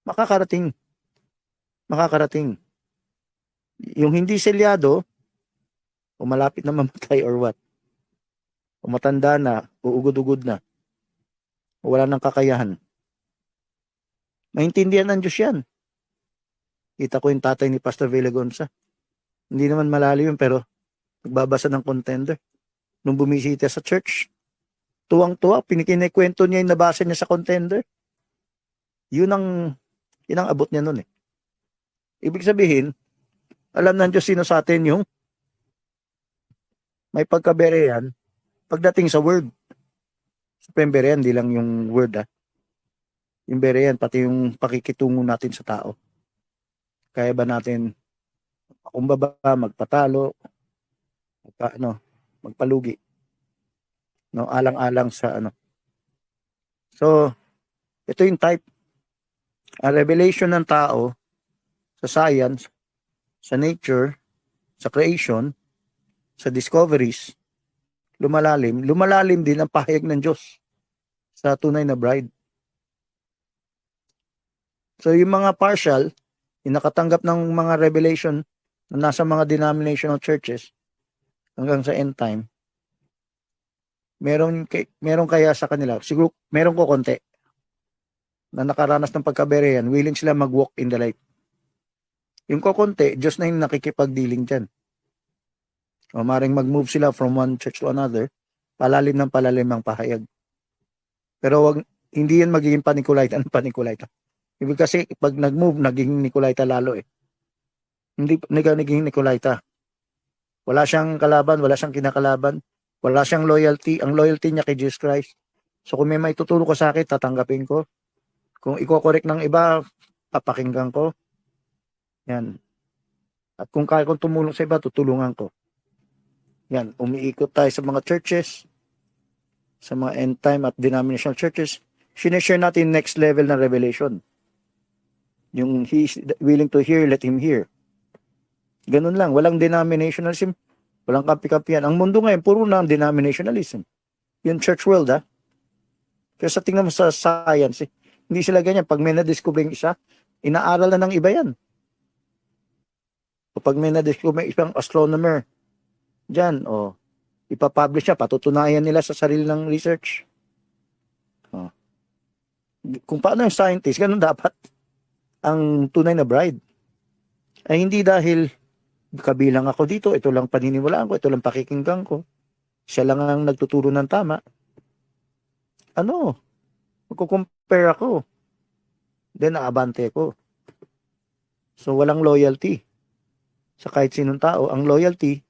makakarating. Makakarating. Yung hindi selyado, o malapit na mamatay or what, o matanda na, o ugod-ugod na, o wala nang kakayahan. Maintindihan ng Diyos yan. Kita ko yung tatay ni Pastor Villagonza. Hindi naman malalim yun, pero nagbabasa ng contender. Nung bumisita sa church, tuwang-tuwa, pinikinekwento niya yung nabasa niya sa contender. Yun ang abot niya nun Ibig sabihin, alam ng Diyos sino sa atin yung may pagkaberean pagdating sa word. Sa berean, di lang yung word Yung berean, pati yung pakikitungo natin sa tao. Kaya ba natin kumbaba, magpatalo, magpalugi. Alang-alang sa So, ito yung type. A revelation ng tao sa science, sa nature, sa creation, sa discoveries, lumalalim din ang pahayag ng Diyos sa tunay na bride. So yung mga partial, yung nakatanggap ng mga revelation na nasa mga denominational churches hanggang sa end time, meron kaya sa kanila, siguro meron ko konti na nakaranas ng pagkaberehan, willing sila mag-walk in the light. Yung kokonti, Diyos na yung nakikipagdealing dyan. O maring mag-move sila from one church to another, palalim ng palalim ang pahayag. Pero hindi yan magiging panikulaita ng panikulaita. Ibig kasi pag nag-move, naging Nicolaita lalo eh. Hindi naging Nicolaita. Wala siyang kalaban, wala siyang kinakalaban, wala siyang loyalty. Ang loyalty niya kay Jesus Christ. So kung may maituturo ko sa akin, tatanggapin ko. Kung i-correct ng iba, papakinggan ko. Yan. At kung kaya kong tumulong sa iba, tutulungan ko. Yan. Umiikot tayo sa mga churches, sa mga end time at denominational churches. Sineshare natin next level na revelation. Yung he's willing to hear, let him hear. Ganun lang. Walang denominationalism. Walang kampi-kampihan. Ang mundo ngayon, puro na denominationalism. Yung church world, ha? Kaya sa tingnan mo sa science, hindi sila ganyan. Pag may na-discover yung isa, inaaral na ng iba yan. O pag may na-discover isang astronomer, dyan, ipapublish siya, patutunayan nila sa sarili ng research. Kung paano yung scientist, ganun dapat ang tunay na bride. Ay hindi dahil kabilang ako dito, ito lang paniniwalaan ko, ito lang pakikinggan ko. Siya lang ang nagtuturo ng tama. Magkukumpare ako. Then naabante ko. So walang loyalty sa kahit sinong tao. Ang loyalty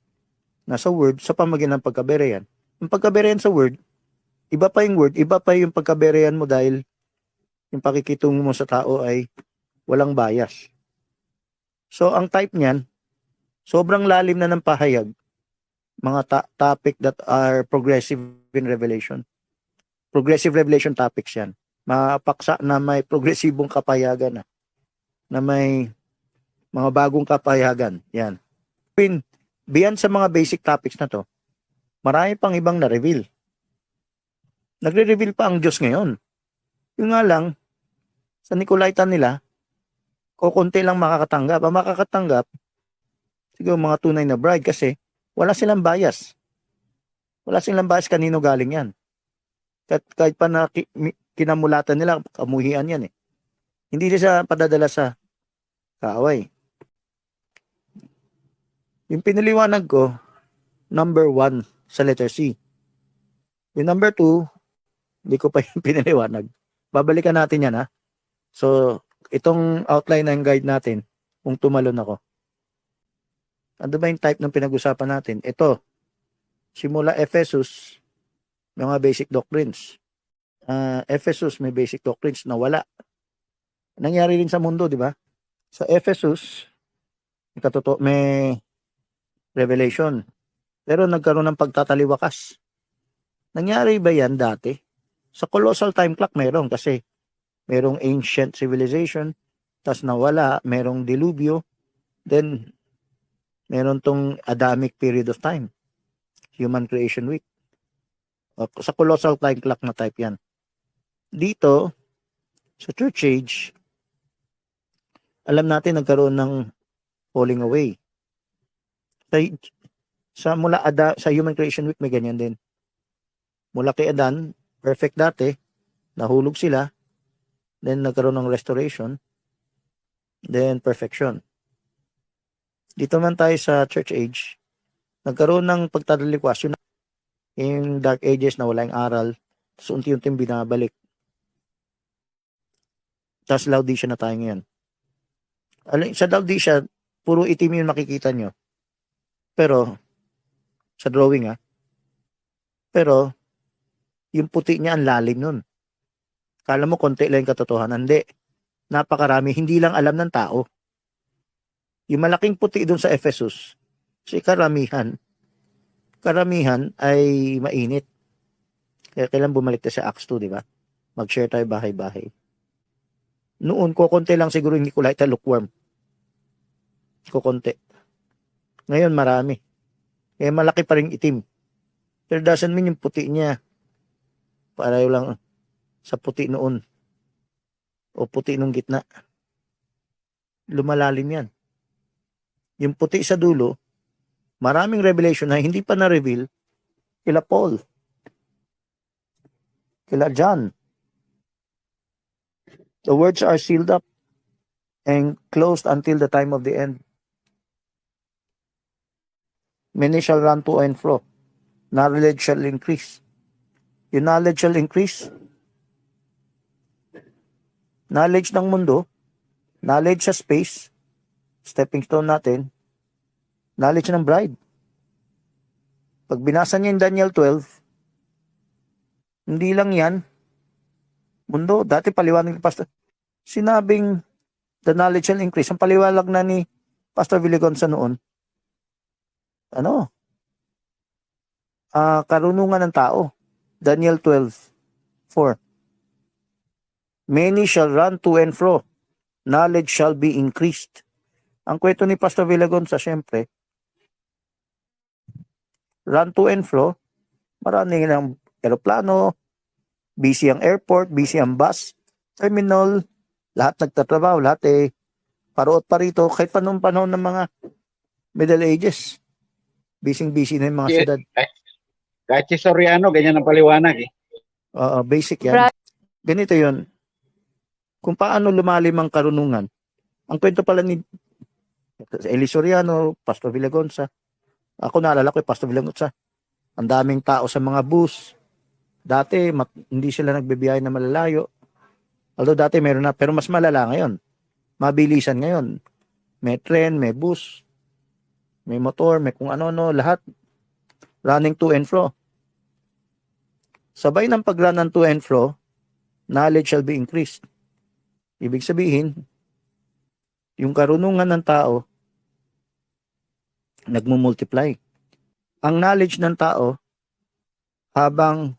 nasa word sa pamagitan ng pagkaberehan. Yung pagkaberehan sa word, iba pa yung word, iba pa yung pagkaberehan mo dahil yung pakikitungo mo sa tao ay walang bias. So ang type niyan, sobrang lalim na ng pahayag, mga topic that are progressive in revelation. Progressive revelation topics yan. Mapaksa na may progresibong kapayagan na may mga bagong kapayagan. Yan. Beyond sa mga basic topics na to, marami pang ibang na-reveal. Nagre-reveal pa ang Diyos ngayon. Yung nga lang, sa Nicolaitan nila, konti lang makakatanggap. Ang makakatanggap, siguro mga tunay na bride kasi wala silang bias. Wala silang bias kanino galing yan. Kahit pa na kinamulatan nila, kamuhian yan eh. Hindi siya padadala sa kaaway. Yung pinaliwanag ko, number 1 sa letter C. Yung number 2, hindi ko pa yung pinaliwanag. Babalikan natin yan ha. So, itong outline ng guide natin, kung tumalon ako. Ano ba yung type ng pinag-usapan natin? Ito, simula Ephesus, mga basic doctrines. Ephesus may basic doctrines na wala. Nangyari rin sa mundo, di ba? Sa Ephesus, may revelation. Pero nagkaroon ng pagtataliwakas. Nangyari ba yan dati? Sa colossal time clock meron kasi merong ancient civilization, tas nawala, merong dilubyo, then meron tong Adamic period of time. Human creation week. Sa colossal time clock na type yan. Dito, sa church age, alam natin nagkaroon ng falling away. Sa human creation week may ganyan din. Mula kay Adan, perfect dati, nahulog sila, then nagkaroon ng restoration, then perfection. Dito man tayo sa church age, nagkaroon ng pagtatalikwas, yung dark ages na wala yung aral, so unti-unting binabalik. Tapos Laodicea na tayo ngayon. Sa Laodicea, puro itim yung makikita nyo. Pero, sa drawing pero, yung puti niya ang lalim nun. Kala mo konti lang yung katotohanan. Hindi. Napakarami. Hindi lang alam ng tao. Yung malaking puti dun sa Ephesus, si karamihan ay mainit. Kaya kailan bumalik tayo sa Acts 2, di ba? Mag-share tayo bahay-bahay. Noon, kukunti lang siguro yung Nicolaita lukewarm. Kukunti. Ngayon, marami. Eh, malaki pa rin itim. Pero doesn't mean yung puti niya. Pareho lang sa puti noon. O puti nung gitna. Lumalalim yan. Yung puti sa dulo, maraming revelation na hindi pa na-reveal kila Paul, kila John. The words are sealed up and closed until the time of the end. Many shall run to and fro. Knowledge shall increase. Yung knowledge shall increase. Knowledge ng mundo, knowledge sa space, stepping stone natin, knowledge ng bride. Pag binasa niya yung Daniel 12, hindi lang yan, mundo, dati paliwanag ni Pastor, sinabing the knowledge shall increase. Ang paliwanag na ni Pastor Villagonsa noon, karunungan ng tao. Daniel 12:4. Many shall run to and fro. Knowledge shall be increased. Ang kwento ni Pastor Villagonsa, syempre, run to and fro, marami ng aeroplano, busy ang airport, busy ang bus, terminal, lahat nagtatrabaho, lahat paruot pa rito, kahit pa noong panahon ng mga Middle Ages. Busy na yung mga syudad. Kahit si Soriano, ganyan ang paliwanag eh. Basic yan. Ganito yun. Kung paano lumalim ang karunungan. Ang kwento pala ni Eli Soriano, Pastor Villagonsa. Ako naalala ko Pastor Villagonsa. Ang daming tao sa mga bus. Dati, hindi sila nagbibiyahe na malalayo. Although dati meron na, pero mas malala ngayon. Mabilisan ngayon. May tren, may bus, may motor, may kung ano-ano, lahat. Running to and fro. Sabay ng pag-run ng to and fro, knowledge shall be increased. Ibig sabihin, yung karunungan ng tao, nagmumultiply. Ang knowledge ng tao, habang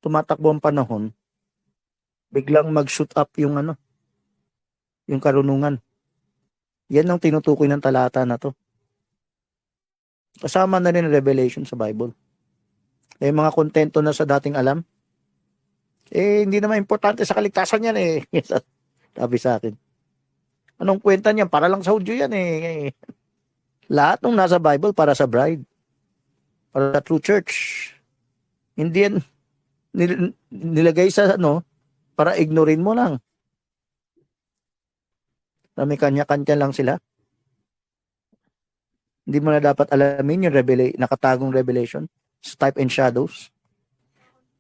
tumatakbo ang panahon, biglang mag-shoot up yung yung karunungan. Yan ang tinutukoy ng talata na to. Kasama na rin revelation sa Bible. Mga kontento na sa dating alam, hindi naman importante sa kaligtasan yan Sabi sa akin. Anong kwenta niyan? Para lang sa Hudyo yan Lahat ng nasa Bible para sa bride. Para sa true church. Hindi yan nilagay sa para ignorin mo lang. Na may kanya-kanya lang sila. Hindi mo na dapat alamin yung nakatagong revelation sa type and shadows.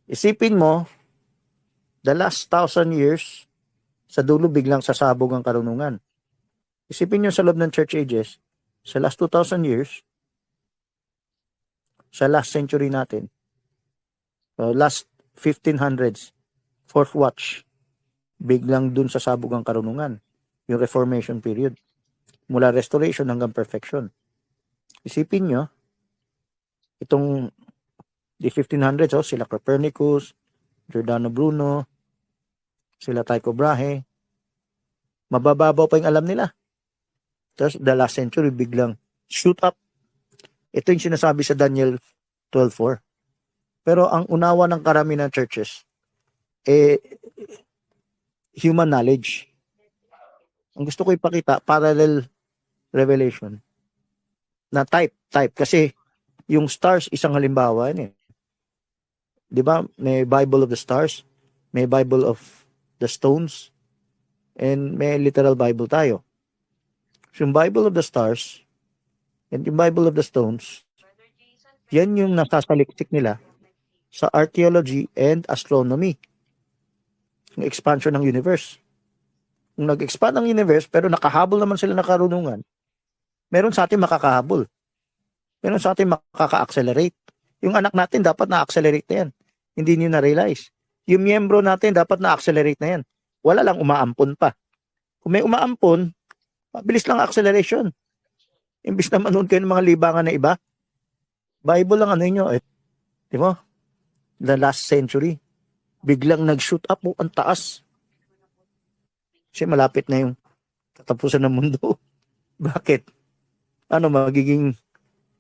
Isipin mo, the last 1,000 years, sa dulo biglang sasabog ang karunungan. Isipin nyo sa loob ng church ages, sa last 2,000 years, sa last century natin, last 1500s, fourth watch, biglang dun sasabog ang karunungan. Yung Reformation period. Mula restoration hanggang perfection. Isipin nyo, itong the 1500s, sila Copernicus, Giordano Bruno, sila Tycho Brahe, mabababaw pa yung alam nila. Tapos the last century, biglang shoot up. Ito yung sinasabi sa Daniel 12:4. Pero ang unawa ng karami ng churches, human knowledge. Ang gusto ko ipakita, parallel revelation. Na type. Kasi yung stars, isang halimbawa yan Di ba? May Bible of the stars, may Bible of the stones, and may literal Bible tayo. So yung Bible of the stars, and yung Bible of the stones, yan yung nasasaliksik nila sa archaeology and astronomy. Yung expansion ng universe. Kung nag-expand ang universe, pero nakahabol naman sila ng karunungan, meron sa atin makakahabol. Meron sa atin makaka-accelerate. Yung anak natin dapat na-accelerate na yan. Hindi niyo na-realize. Yung miyembro natin dapat na-accelerate na yan. Wala lang umaampon pa. Kung may umaampon, mabilis lang acceleration. Imbis na manood kayo ng mga libangan na iba, Bible lang nyo Di ba? The last century, biglang nag-shoot up ang taas. Kasi malapit na yung katapusan ng mundo. Bakit? Magiging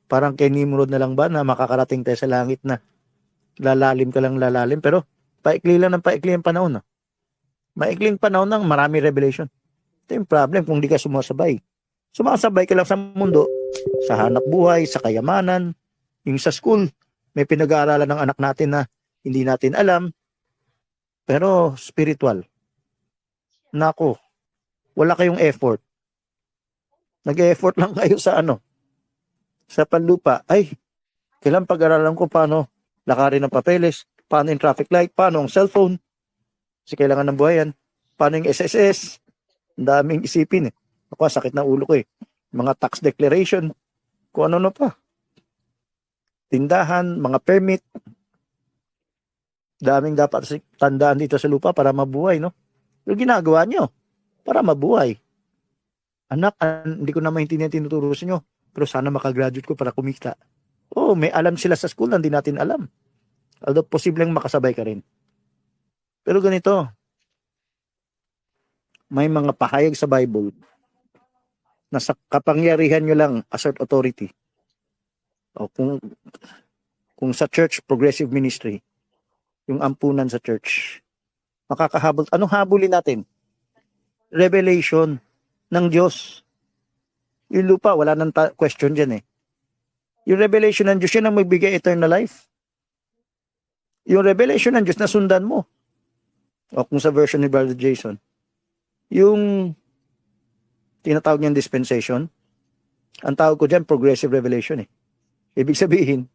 Parang kay Nimrod na lang ba na makakarating tayo sa langit na lalalim ka lang lalalim, pero paikli lang ng paikli ang panahon. Maikling panahon ng marami revelation. Ito yung problem kung di ka sumasabay. Sumasabay ka lang sa mundo, sa hanap buhay, sa kayamanan, yung sa school, may pinag-aaralan ng anak natin na hindi natin alam, pero spiritual. Nako, wala kayong effort. Nag-effort lang kayo sa sa panlupa. Ay, kailan pag-aralan ko paano lakarin ng papeles, paano yung traffic light, paano ang cellphone, kasi kailangan ng buhayan, paano yung SSS, ang daming isipin eh. Ako, sakit na ulo ko eh. Mga tax declaration, kung ano pa. Tindahan, mga permit, daming dapat tandaan dito sa lupa para mabuhay, no? Yung ginagawa nyo, para mabuhay. Anak, hindi ko na maintindihan tinuturo sa inyo, pero sana makagraduate ko para kumita. Oh, may alam sila sa school na hindi natin alam. Although posibleng makasabay ka rin. Pero ganito, may mga pahayag sa Bible na sa kapangyarihan nyo lang assert authority. O kung sa church, progressive ministry, yung ampunan sa church, makakahabol. Anong habulin natin? Revelation ng Diyos. Yung lupa, wala nang question dyan eh. Yung revelation ng Diyos, yun ang magbigay eternal life. Yung revelation ng Diyos, nasundan mo. O kung sa version ni Brother Jason, yung tinatawag niyang dispensation, ang tawag ko dyan, progressive revelation eh. Ibig sabihin,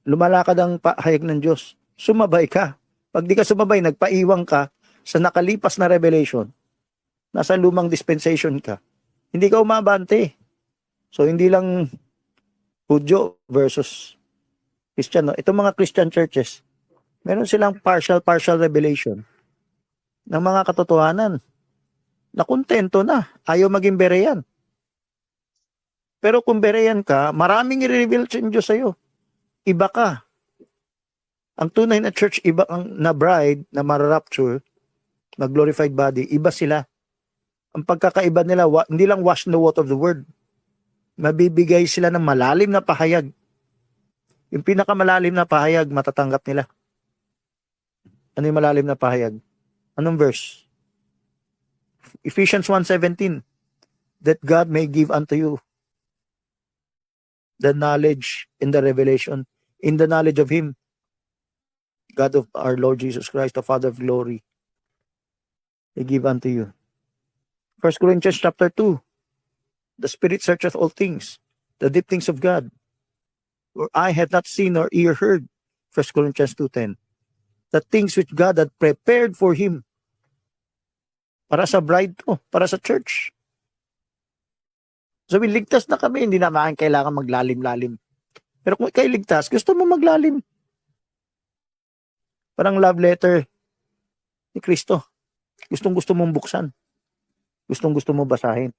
lumalakad ang pahayag ng Diyos. Sumabay ka. Pag di ka sumabay, nagpaiwang ka sa nakalipas na revelation, nasa lumang dispensation ka, hindi ka umabante. So, hindi lang Hudyo versus Christian. No? Itong mga Christian churches, meron silang partial revelation ng mga katotohanan na kontento na. Ayaw maging berean. Pero kung berean ka, maraming i-reveal sa Diyos sa'yo. Iba ka. Ang tunay na church, iba ang na bride, na mararapture, na glorified body, iba sila. Ang pagkakaiba nila, hindi lang wash in the water of the word. Mabibigay sila ng malalim na pahayag. Yung pinakamalalim na pahayag, matatanggap nila. Ano yung malalim na pahayag? Anong verse? Ephesians 1:17. That God may give unto you the knowledge and the revelation, in the knowledge of Him, God of our Lord Jesus Christ, the Father of glory, He give unto you. 1 Corinthians chapter 2, the Spirit searcheth all things, the deep things of God, or eye hath not seen nor ear heard. 1 Corinthians 2:10. The things which God had prepared for Him. Para sa bride to, para sa church. So, ligtas na kami, hindi naman kailangan maglalim-lalim. Pero kung ikay ligtas, gusto mo maglalim. Parang love letter ni Kristo. Gustong-gusto mong buksan. Gustong-gusto mong basahin.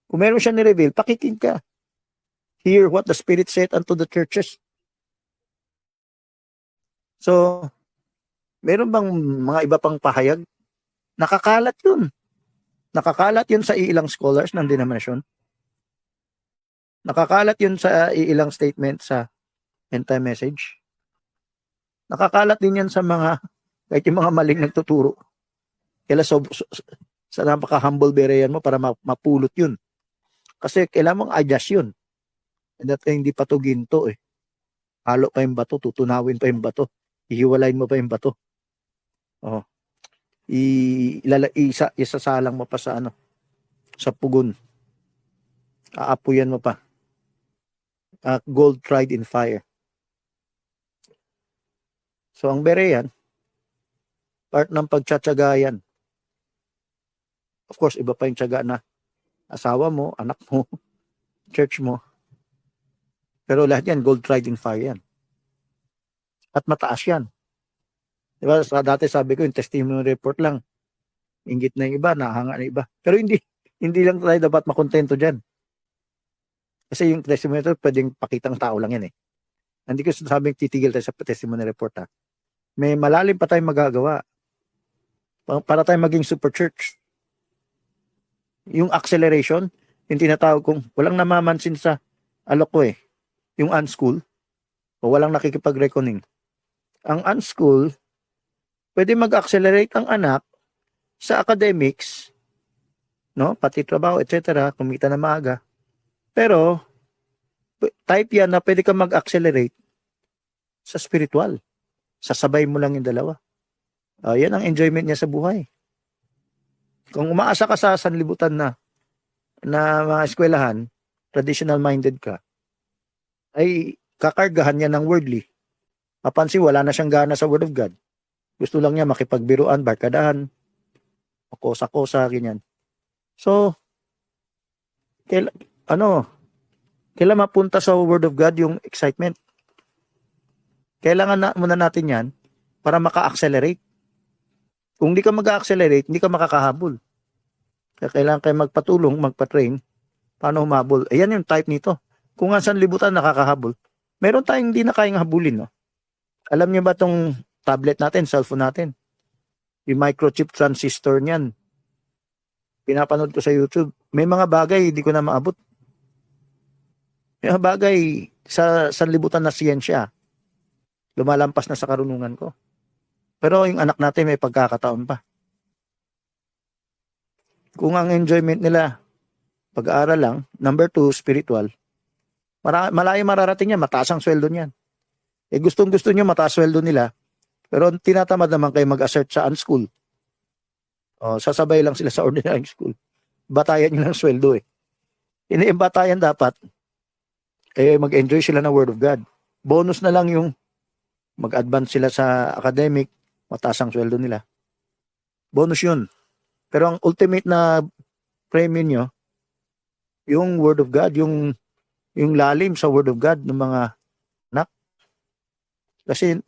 Kung meron siya ni-reveal, pakikin ka. Hear what the Spirit said unto the churches. So, meron bang mga iba pang pahayag? Nakakalat yun. Nakakalat yun sa ilang scholars ng denomination. Nakakalat yun sa ilang statement sa end time message. Nakakalat din yan sa mga, kahit yung mga maling nagtuturo. Kaya sa napaka-humble berean mo para mapulot yun. Kasi kailangan mong adjust yun. And that hindi pa to ginto eh. Halo pa yung bato, tutunawin pa yung bato. Ihiwalayin mo pa yung bato. Oh. Isasalang mo pa sa sa pugon. Aapuyan mo pa. Gold tried in fire. So ang berean, part ng pagtsatsagayan. Of course, iba pa yung tsaga na asawa mo, anak mo, church mo. Pero lahat yan, gold tried in fire yan. At mataas yan. Diba? Dati sabi ko, yung testimony report lang. Inggit na yung iba, nahanga na iba. Pero hindi lang tayo dapat makontento dyan. Kasi yung testimony report, pwedeng pakitang tao lang yan eh. Hindi ko sabing titigil tayo sa testimony report ha. May malalim pa tayong magagawa. Para tayo maging super church. Yung acceleration, yung tinatawag kong walang namamansin sa alok ko eh. Yung unschool, o walang nakikipag-reckoning. Ang unschool, pwede mag-accelerate ang anak sa academics, no? Pati trabaho, etc. Kumita na maaga. Pero, type yan na pwede ka mag-accelerate sa spiritual. Sasabay mo lang yung dalawa. Yan ang enjoyment niya sa buhay. Kung umaasa ka sa sanlibutan na mga eskwelahan, traditional minded ka, ay kakargahan niya ng worldly. Mapansin, wala na siyang gana sa Word of God. Gusto lang niya makipagbiruan, barkadahan, kosa-kosa, ganyan. So, kailan mapunta sa Word of God yung excitement? Kailangan muna natin yan para maka-accelerate. Kung hindi ka mag-accelerate, hindi ka makakahabol. Kaya kailangan kayo magpatulong, magpa-train, paano humabol. Ayan yung type nito. Kung nga sanlibutan nakakahabol, meron tayong hindi na kayang habulin, no? Alam niyo ba tong tablet natin, cellphone natin? Yung microchip transistor niyan. Pinapanood ko sa YouTube. May mga bagay hindi ko na maabot. May mga bagay sa sanlibutan na siyensya. Lumalampas na sa karunungan ko. Pero yung anak natin may pagkakataon pa. Kung ang enjoyment nila pag-aaral lang, number 2, spiritual, malayo mararating yan, mataas ang sweldo niyan. Gustong-gusto nyo mataas sweldo nila, pero tinatamad naman kayo mag-assert sa unschool. Sasabay lang sila sa ordinary school. Batayan nyo ng sweldo eh. Hindi yung batayan dapat, mag-enjoy sila ng Word of God. Bonus na lang yung mag-advance sila sa academic, mataas ang sweldo nila. Bonus yun. Pero ang ultimate na premium nyo, yung Word of God, yung lalim sa Word of God ng mga anak. Kasi,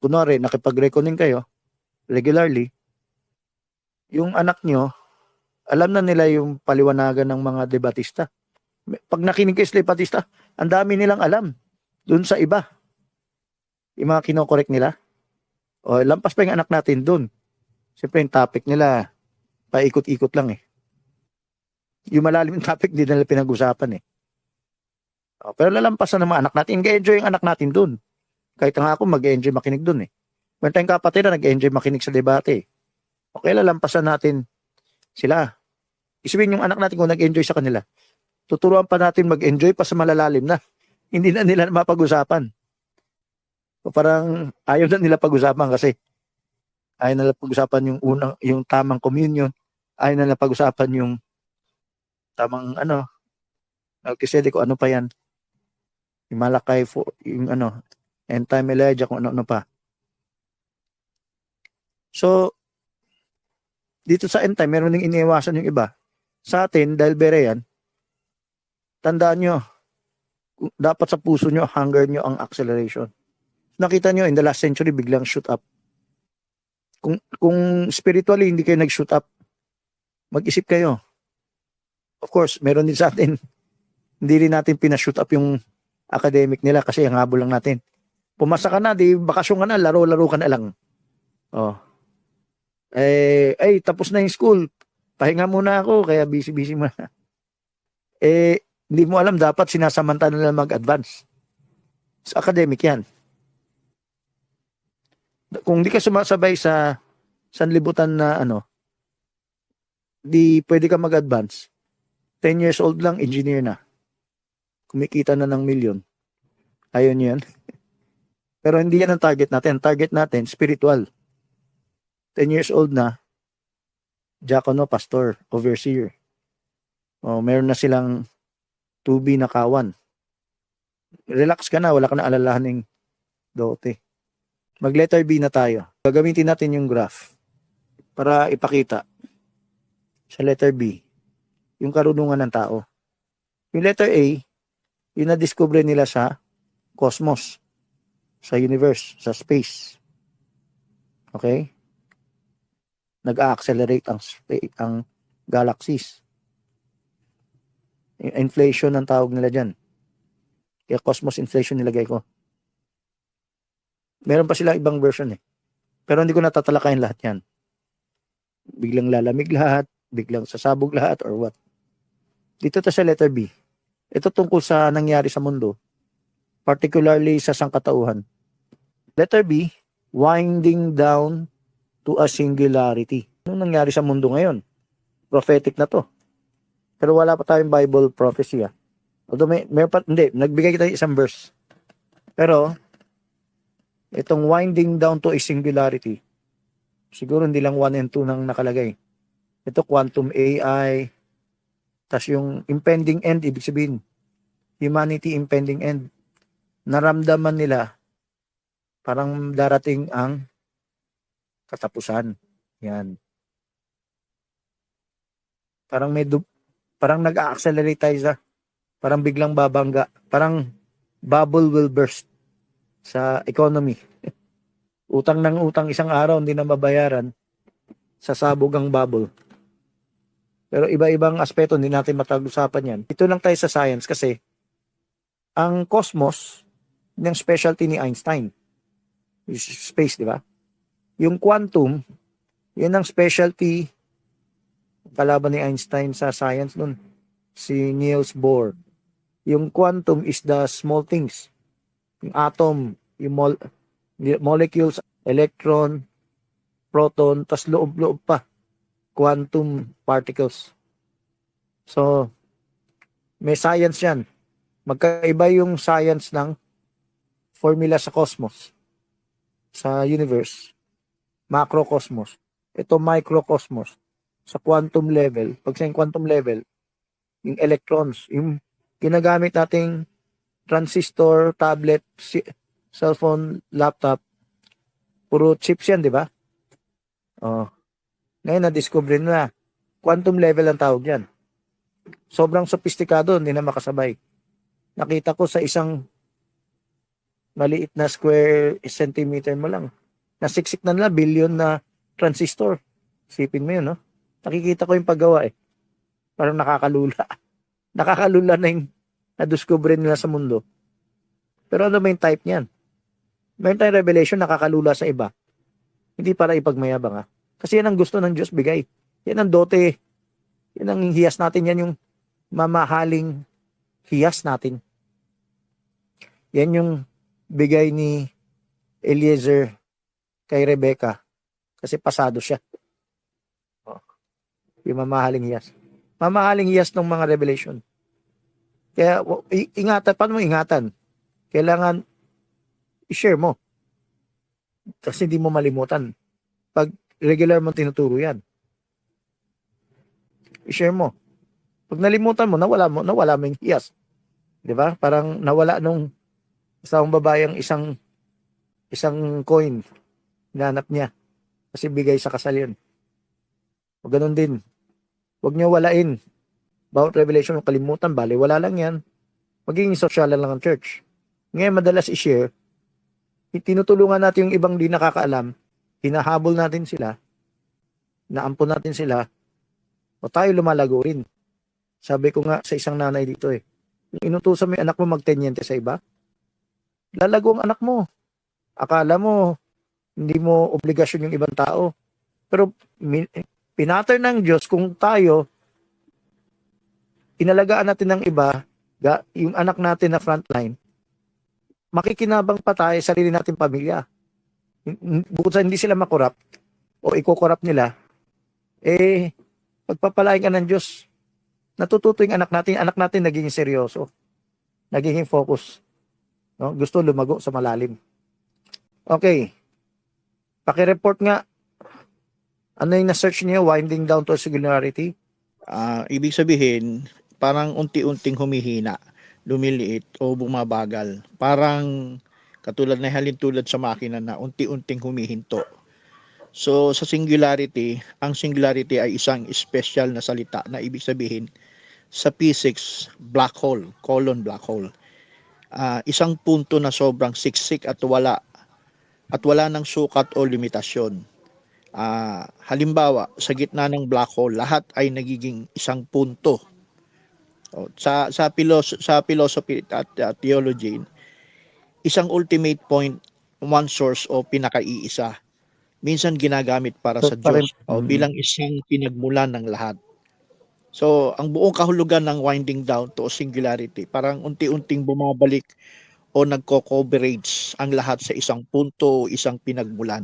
kunwari, nakipag-reckoning kayo, regularly, yung anak nyo, alam na nila yung paliwanagan ng mga debatista. Pag nakinig kayo sa debatista, ang dami nilang alam dun sa iba. Yung mga kinokorek nila. Lampas pa yung anak natin dun. Siyempre yung topic nila, paikot-ikot lang eh. Yung malalim yung topic, hindi nila pinag-usapan eh. Pero lalampasan ng mga anak natin. Nag-enjoy yung anak natin dun. Kahit nga ako, mag-enjoy makinig dun eh. Meron tayong kapatid na nag-enjoy makinig sa debate eh. Okay, lalampasan natin sila. Isipin yung anak natin kung nag-enjoy sa kanila. Tuturuan pa natin mag-enjoy pa sa malalalim na. Hindi na nila mapag-usapan. Parang ayaw na nila pag-usapan kasi ayaw na nila pag-usapan yung tamang communion. Ayaw na nila pag-usapan yung tamang kasi kung ano pa yan. Yung Malakay, yung end time Elijah, kung ano pa. So, dito sa end time, meron ding iniiwasan yung iba. Sa atin, dahil Berean, tandaan nyo, dapat sa puso nyo, hunger nyo ang acceleration. Nakita nyo, in the last century, biglang shoot up. Kung spiritually, hindi kayo nag-shoot up, mag-isip kayo. Of course, meron din sa atin, hindi rin natin pinashoot up yung academic nila kasi ang habol lang natin. Pumasa ka na, di bakasyon ka na, laro-laro ka na lang. Tapos na yung school. Pahinga muna ako, kaya busy-busy mo na. Hindi mo alam, dapat sinasamantala na mag-advance. Sa academic yan. Kung di ka sumasabay sa sanlibutan na di pwede ka mag-advance. 10 years old lang, engineer na. Kumikita na ng milyon. Ayun yan. Pero hindi yan ang target natin. Ang target natin, spiritual. 10 years old na, diakono, pastor, overseer. Meron na silang 2B na kawan. Relax ka na, wala ka na alalahaning dote. Mag-letter B na tayo. Gagamitin natin yung graph para ipakita sa letter B yung karunungan ng tao. Yung letter A, yung na-discover nila sa cosmos, sa universe, sa space. Okay? Nag-accelerate ang galaxies. Inflation ang tawag nila dyan. Kaya cosmos inflation nilagay ko. Meron pa sila ibang version eh. Pero hindi ko natatalakayin lahat yan. Biglang lalamig lahat, biglang sasabog lahat, or what. Dito ta sa letter B. Ito tungkol sa nangyari sa mundo, particularly sa sangkatauhan. Letter B, winding down to a singularity. Anong nangyari sa mundo ngayon? Prophetic na to. Pero wala pa tayong Bible prophecy. Although hindi, nagbigay tayo isang verse. Pero, itong winding down to a singularity, siguro hindi lang 1 and 2 nang nakalagay. Ito, quantum AI, tas yung impending end, ibig sabihin, humanity impending end. Naramdaman nila, parang darating ang katapusan. Yan. Parang parang nag-accelerate tayo parang biglang babangga. Parang bubble will burst sa economy. Utang ng utang isang araw, hindi na mabayaran, sasabog ang bubble. Pero iba-ibang aspeto, hindi natin matag-usapan yan. Ito lang tayo sa science kasi ang cosmos, yung specialty ni Einstein. Space, di ba? Yung quantum, yun ang specialty kalaban ni Einstein sa science nun. Si Niels Bohr. Yung quantum is the small things. Yung atom, yung molecules, electron, proton, tas loob-loob pa. Quantum particles. So, may science yan. Magkaiba yung science ng formula sa cosmos, sa universe, macrocosmos. Ito microcosmos. Sa quantum level, pag sa quantum level, yung electrons, yung ginagamit nating transistor, tablet, cellphone, laptop, puro chips yan, di ba? Oh. Ngayon, na-discover na. Quantum level ang tawag yan. Sobrang sophisticado, hindi na makasabay. Nakita ko sa isang maliit na square centimeter mo lang. Nasiksik na nila, billion na transistor. Sipin mo yun, no? Nakikita ko yung paggawa eh. Parang nakakalula. Nakakalula na yung na-discover nila sa mundo. Pero ano ba yung type niyan? Meron tayong revelation, nakakalula sa iba. Hindi para ipagmayabang ha. Kasi yan ang gusto ng Diyos bigay. Yan ang dote. Yan ang hiyas natin. Yan yung mamahaling hiyas natin. Yan yung bigay ni Eliezer kay Rebecca. Kasi pasado siya. Yung mamahaling hiyas. Mamahaling hiyas ng mga revelation. Kaya ingatan, paano mo ingatan? Kailangan i-share mo. Kasi hindi mo malimutan. Pag regular mo tinuturo yan. I-share mo. Pag nalimutan mo, nawala mo yung hiyas. 'Di ba? Parang nawala nung isang babae isang coin. Hinanap niya. Kasi bigay sa kasal yun. O ganun din. Huwag niyo walain. Bawat revelation ng kalimutan, bali, wala lang yan. Magiging social lang ang church. Ngayon, madalas i-share, tinutulungan natin yung ibang di nakakaalam, hinahabol natin sila, naampun natin sila, o tayo lumalago rin. Sabi ko nga sa isang nanay dito inutusan mo yung anak mo magtenyente sa iba, lalago ang anak mo. Akala mo, hindi mo obligasyon yung ibang tao. Pero pinatter ng Diyos kung tayo, inalagaan natin ng iba, yung anak natin na frontline, makikinabang pa tayo sa sarili natin pamilya. Bukod sa hindi sila makorap o ikokorap nila, pagpapalain ka ng Diyos, natututo yung anak natin naging seryoso, naging focus. No? Gusto lumago sa malalim. Okay. Paki-report nga, ano yung na-search niyo, winding down to singularity? Ibig sabihin, parang unti-unting humihina, lumiliit o bumabagal. Parang katulad na halintulad sa makina na unti-unting humihinto. So sa singularity, ang singularity ay isang special na salita na ibig sabihin sa physics, black hole, colon black hole. Isang punto na sobrang siksik at wala ng sukat o limitasyon. Halimbawa, sa gitna ng black hole, lahat ay nagiging isang punto. Sa philosophy at theology, isang ultimate point, one source o pinakaiisa, minsan ginagamit para sa Diyos o bilang isang pinagmulan ng lahat. So, ang buong kahulugan ng winding down to singularity, parang unti-unting bumabalik o nagko-coverage ang lahat sa isang punto, isang pinagmulan.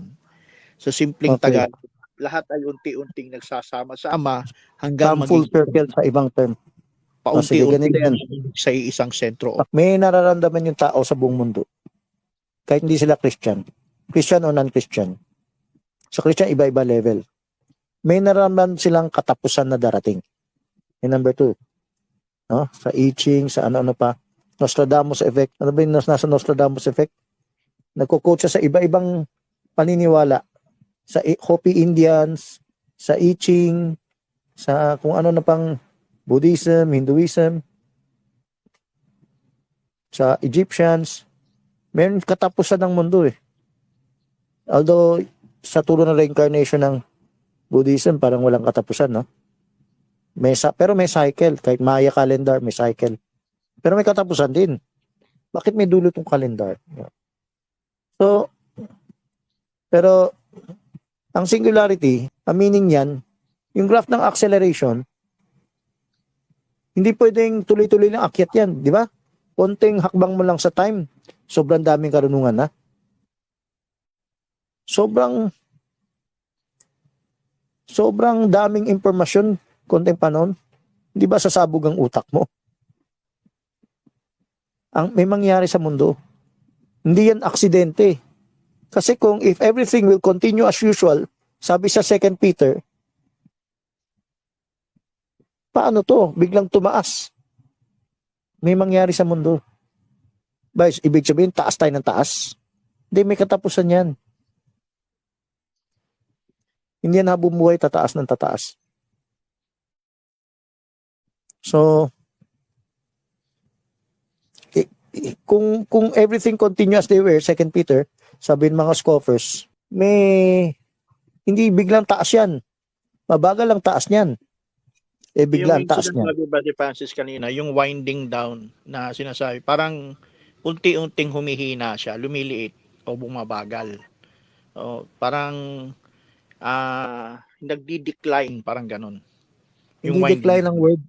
Sa simpleng Okay. Tagalog, lahat ay unti-unting nagsasama-sama hanggang Come full maging circle sa ibang term. Sige, ganito yan. paunti-unting sa isang sentro. May nararamdaman yung tao sa buong mundo. Kahit hindi sila Christian. Christian o non-Christian. Sa Christian, iba-iba level. May nararamdaman silang katapusan na darating. And number 2. No? Sa I Ching, sa ano-ano pa. Nostradamus effect. Ano ba yung nasa Nostradamus effect? Nagko-quote siya sa iba-ibang paniniwala. Sa Hopi Indians, sa I Ching, sa kung ano na pang Buddhism, Hinduism, sa Egyptians, meron katapusan ng mundo eh. Although, sa tulo ng reincarnation ng Buddhism, parang walang katapusan, no? Pero may cycle. Kahit Maya calendar, may cycle. Pero may katapusan din. Bakit may dulo tong calendar? So, pero, ang singularity, ang meaning yan, yung graph ng acceleration, hindi pwedeng tuloy-tuloy lang akyat yan, di ba? Konting hakbang mo lang sa time, sobrang daming karunungan na. Sobrang daming impormasyon, konting panahon, di ba sasabog ang utak mo? May mangyari sa mundo. Hindi yan aksidente. Kasi kung if everything will continue as usual, sabi sa 2 Peter, paano to? Biglang tumaas. May mangyari sa mundo. Guys, ibig sabihin, taas tayo ng taas? Hindi, may katapusan yan. Hindi yan habumuhay, tataas ng tataas. So, kung everything continue as they were, 2 Peter, sabihin mga scoffers, hindi biglang taas yan. Mabagal ang taas niyan. Biglang taas niyan. Yung Brother Francis kanina, yung winding down na sinasabi, parang unti-unting humihina siya, lumiliit o bumabagal. O, parang nagdi-decline, parang ganun. Hindi decline ang word.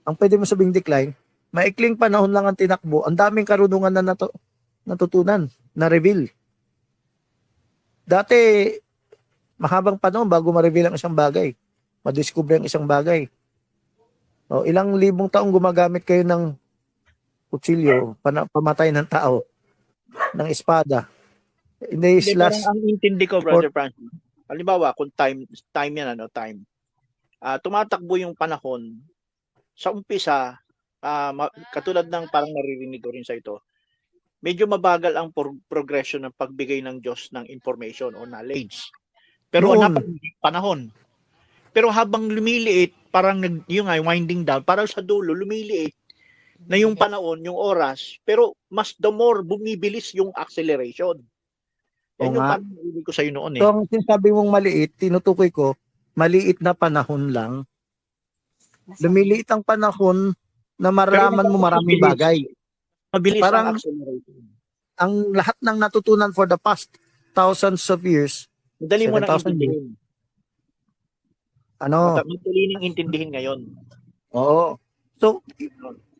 Ang pwede mo sabing decline, maikling panahon lang ang tinakbo, ang daming karunungan na natutunan, na-reveal. Dati, mahabang panahon bago ma-reveal ang isang bagay, madiscover ang isang bagay. O, ilang libong taong gumagamit kayo ng kutsilyo, pamatay ng tao, ng espada. In the last, Parang ang intindi ko, Brother Francis, halimbawa, kung time yan, tumatakbo yung panahon, sa umpisa, katulad ng parang naririnig ko rin sa ito, medyo mabagal ang progression ng pagbigay ng Diyos ng information o knowledge. Pero panahon. Pero habang lumiliit, parang yung winding down, parang sa dulo, lumiliit na yung panahon, yung oras, pero mas the more bumibilis yung acceleration. Yan yung panahon ko sa iyo noon eh. So, ang sinasabi mong maliit, tinutukoy ko, maliit na panahon lang. Lumiliit ang panahon na maralaman mo maraming bagay. Mabilis Parang ang acceleration. ang lahat ng natutunan for the past thousands of years, Madali mo nang 7,000 intindihin. Madali nang intindihin ngayon. Oo. So,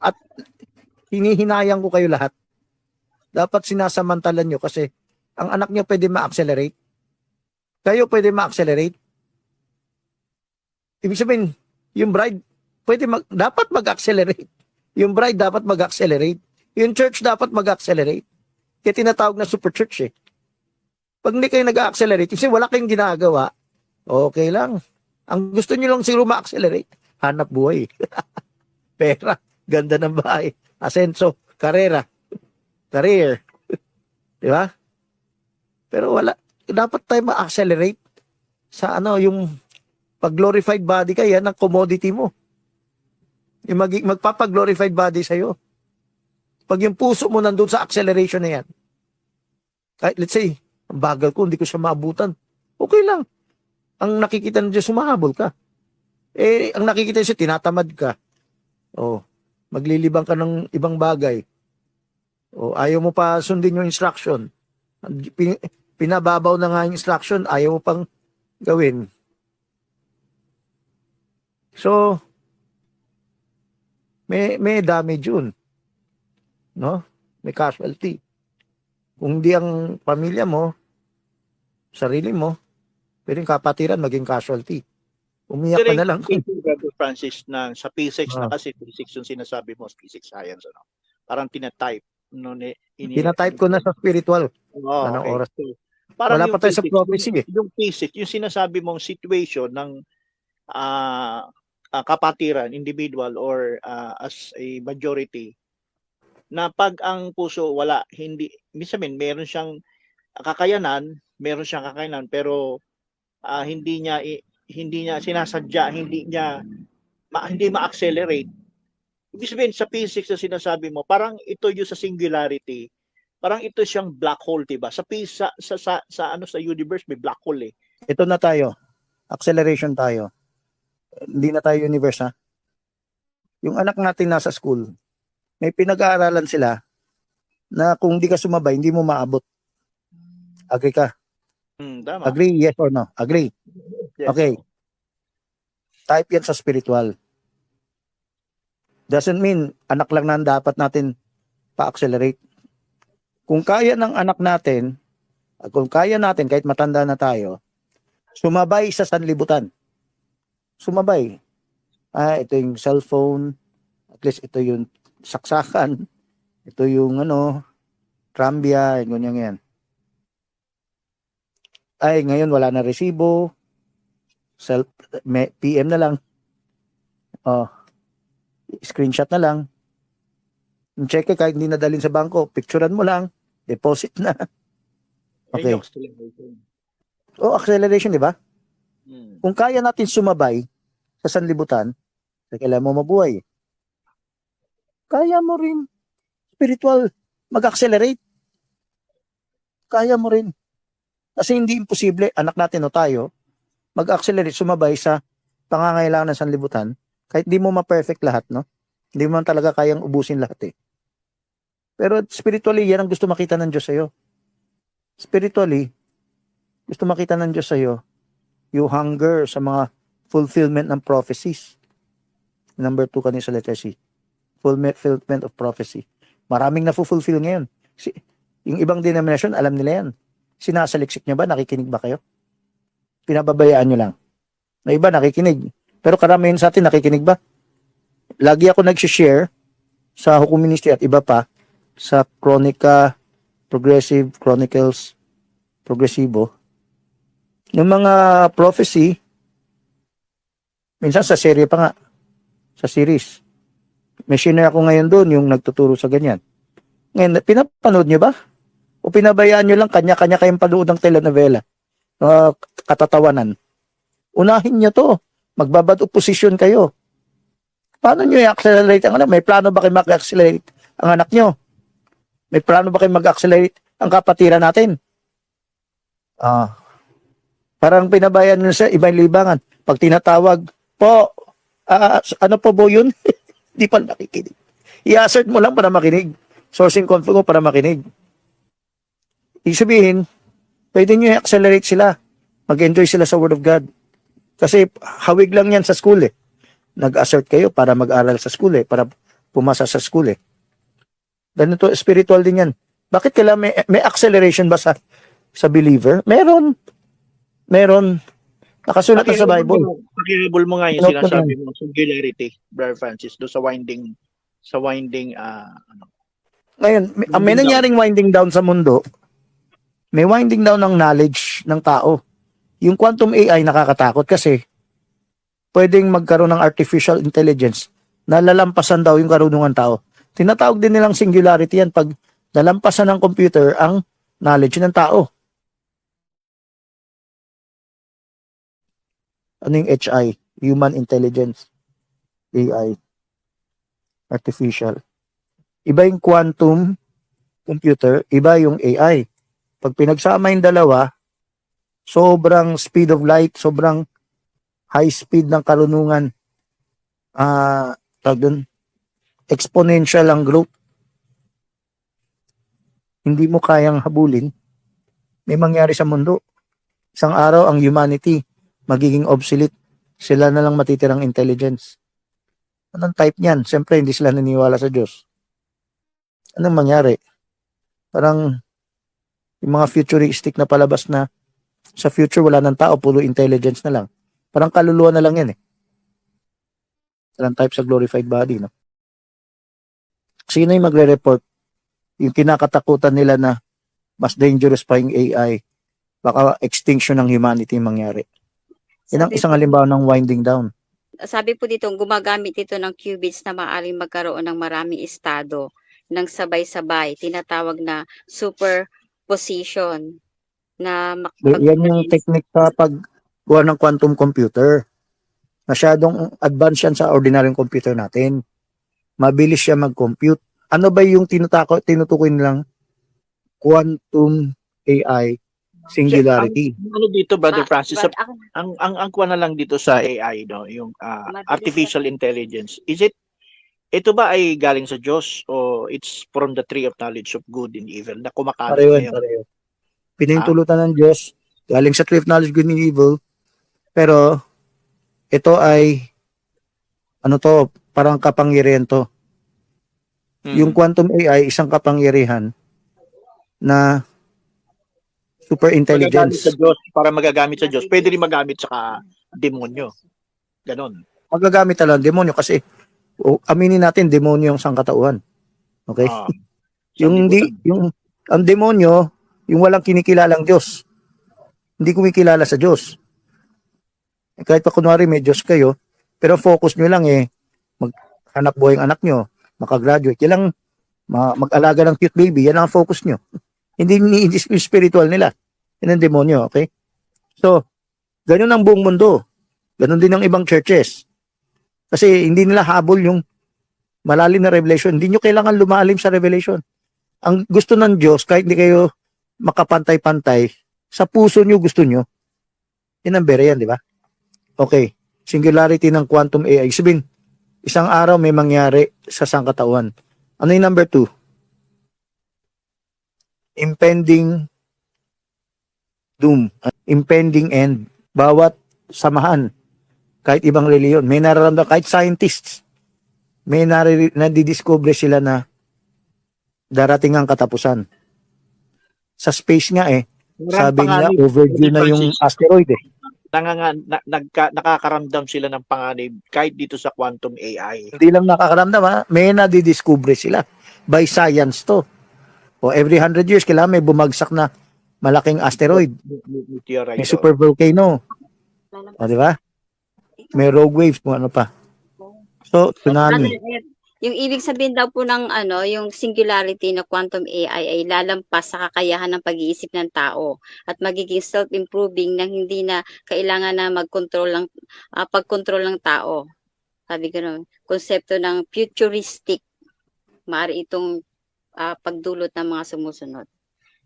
at hinihinayang ko kayo lahat. Dapat sinasamantalan nyo kasi ang anak nyo pwede ma-accelerate. Kayo pwede ma-accelerate. Ibig sabihin, yung bride dapat mag-accelerate. Yung bride dapat mag-accelerate. Yung church dapat mag-accelerate. Kaya tinatawag na super church eh. Pag hindi kayo nag-accelerate, kasi wala kayong ginagawa, okay lang. Ang gusto nyo lang siguro ma-accelerate, hanap buhay. Pera, ganda ng bahay, asenso, karera, career. Di ba? Pero wala, dapat tayo ma-accelerate sa yung pag-glorified body ka, yan ang commodity mo. Yung magpapag-glorified body sa'yo. Pag yung puso mo nandun sa acceleration na yan, kahit let's say, ang bagal ko, hindi ko siya maabutan, okay lang. Ang nakikita ng Diyos, sumahabol ka. Ang nakikita siya, tinatamad ka. Maglilibang ka ng ibang bagay. Ayaw mo pa sundin yung instruction. Pinababaw na nga yung instruction, ayaw mo pang gawin. So, may damage yun, no? May casualty. Kung di ang pamilya mo, sarili mo, pwedeng kapatiran maging casualty. Umiyak ka na lang. Brother Francis, na sa P6 na Ah. kasi P6 yung sinasabi mo, P6 science, ano? Parang tinatype. No, Tinatype ko na sa spiritual. Oh, Anong okay. oras? So, parang Wala yung pa tayo sa P6, prophecy eh. yung P6, yung sinasabi mong situation ng kapatiran, individual or as a majority, na pag ang puso wala, hindi, minsan meron siyang kakayanan, pero hindi niya sinasadya, hindi ma-accelerate. Ibig sabihin sa physics na sinasabi mo, parang ito yung sa singularity, parang ito siyang black hole, 'di ba? Sa ano sa universe may black hole eh. Ito na tayo. Acceleration tayo. Hindi na tayo universe, ha? Yung anak natin nasa school, may pinag-aaralan sila na kung di ka sumabay, hindi mo maabot. Agree ka? Tama. Agree, yes or no? Agree. Yes. Okay. Type yan sa spiritual. Doesn't mean anak lang na ang dapat natin pa-accelerate. Kung kaya ng anak natin, kung kaya natin kahit matanda na tayo, sumabay sa sanlibutan. Sumabay. Ito yung cellphone, at least ito yung saksakan, ito yung trambia, ganyan yan. Ngayon wala na resibo, PM na lang. Screenshot na lang. Yung cheque kahit hindi nadalhin sa bangko, picturean mo lang, deposit na. Okay. Acceleration, di ba? Kung kaya natin sumabay sa sanlibutan, kailangan mo mabuhay. Kaya mo rin. Spiritual, mag-accelerate. Kaya mo rin. Kasi hindi imposible, anak natin o tayo, mag-accelerate, sumabay sa pangangailangan ng sanlibutan, kahit di mo ma-perfect lahat, no? Hindi mo talaga kayang ubusin lahat eh. Pero spiritually, yan ang gusto makita ng Diyos sa'yo. Spiritually, gusto makita ng Diyos sa'yo, you hunger sa mga fulfillment ng prophecies. Number 2 kanina sa letter C. Fulfillment of prophecy. Maraming na-fulfill ngayon. Yung ibang denomination, alam nila yan. Sinasaliksik nyo ba? Nakikinig ba kayo? Pinababayaan nyo lang. Na iba nakikinig. Pero karamihan sa atin nakikinig ba? Lagi ako nag-share sa Hukom Ministry at iba pa sa Chronicles, Progresibo. Yung mga prophecy, minsan sa serye pa nga, sa series. May share ako ngayon doon, yung nagtuturo sa ganyan. Ngayon, pinapanood nyo ba? O pinabayaan nyo lang, kanya-kanya kayong panood ng telenovela, katatawanan. Unahin nyo to. Magbabad opposition kayo. Paano nyo i-accelerate ang anak? May plano ba kayo mag-accelerate ang anak nyo? May plano ba kayo mag-accelerate ang kapatiran natin? Parang pinabayaan nyo sa ibang libangan. Pag tinatawag, po, ano po bo yun? Di pa nakikinig. I-assert mo lang para makinig. Sourcing conflict mo para makinig. Ibig sabihin, pwede nyo i-accelerate sila. Mag-enjoy sila sa Word of God. Kasi hawig lang yan sa school eh. Nag-assert kayo para mag-aral sa school eh. Para pumasa sa school eh. Ganito, spiritual din yan. Bakit kailangan may acceleration ba sa believer? Meron. Nakasulat na sa Bible. Pakihibol mo nga yung sinasabi mo, singularity, Brother Francis, doon sa winding, Ngayon, may nangyaring winding down sa mundo. May winding down ng knowledge ng tao. Yung quantum AI nakakatakot kasi pwedeng magkaroon ng artificial intelligence na lalampasan daw yung karunungan tao. Tinatawag din nilang singularity yan pag nalampasan ng computer ang knowledge ng tao. Ano yung HI? Human Intelligence. AI. Artificial. Iba yung quantum computer, iba yung AI. Pag pinagsama yung dalawa, sobrang speed of light, sobrang high speed ng karunungan. Exponential ang growth. Hindi mo kayang habulin. May mangyari sa mundo. Isang araw, ang humanity magiging obsolete. Sila na lang matitirang intelligence. Anong type niyan? Siyempre, hindi sila naniniwala sa Diyos. Anong mangyari? Parang yung mga futuristic na palabas na sa future wala ng tao, puro intelligence na lang. Parang kaluluwa na lang yan eh. Ilang type sa glorified body, no? Sino yung magre-report? Yung kinakatakutan nila na mas dangerous pa yung AI. Baka extinction ng humanity yung mangyari. Yan ang Sabi isang po, halimbawa ng winding down. sabi po dito, gumagamit ito ng qubits na maaaring magkaroon ng maraming estado ng sabay-sabay, tinatawag na superposition na Yan yung technique sa paggawa ng quantum computer. Masyadong advanced yan sa ordinaryong computer natin. Mabilis siya mag-compute. Ano ba yung tinutukoy nilang quantum AI singularity? Ano dito, Brother Francis, but ako, ang kuha na lang dito sa AI, no, yung Mabilis artificial intelligence, ito ba ay galing sa Diyos o it's from the tree of knowledge of good and evil na kumakalat Pareho, ngayon? pareho. Pinahintulutan ng Diyos, galing sa tree of knowledge, good and evil, pero ito ay, ano to, parang kapangyarihan to. Yung quantum AI, isang kapangyarihan na super magagamit intelligence. sa Diyos, para magagamit sa Diyos, pwede rin magamit sa demonyo. Ganon. Magagamit talaga ng demonyo kasi aminin natin, demonyo yung sangkatauhan. Okay? Ah, Ang demonyo, yung walang kinikilalang Diyos. Hindi kumikilala sa Diyos. Kahit pa kunwari may Diyos kayo, pero focus nyo lang maghanap buhay ang anak nyo, makagraduate. Yan lang, mag-alaga ng cute baby, yan ang focus nyo. Hindi spiritual nila. Yan ang demonyo, okay? So, ganun ang buong mundo. Ganun din ang ibang churches. Kasi hindi nila habol yung malalim na revelation. Hindi nyo kailangan lumalim sa revelation. Ang gusto ng Diyos, kahit hindi kayo makapantay-pantay, sa puso nyo gusto nyo. Yan ang bere yan, di ba? Okay. Singularity ng quantum AI. Sabihin, isang araw may mangyari sa sangkatauhan. Ano yung number 2? Impending doom. Impending end. Bawat samahan, kahit ibang reliyon, may nararamdaman, kahit scientists, may nadidiscover sila na darating ang katapusan. Sa space nga sabi nila, overdue na yung asteroid nakakaramdam sila ng panganib kahit dito sa quantum AI. Hindi lang nakakaramdam may nadidiscover sila. By science to. O every 100 years, kailangan may bumagsak na malaking asteroid. May super volcano. O, di ba? May rogue waves, kung ano pa. So, tsunami. yung ibig sabihin daw po ng yung singularity na quantum AI ay lalampas sa kakayahan ng pag-iisip ng tao at magiging self-improving nang hindi na kailangan na pag-control ng tao. Sabi ko naman, konsepto ng futuristic, maaari itong pagdulot ng mga sumusunod.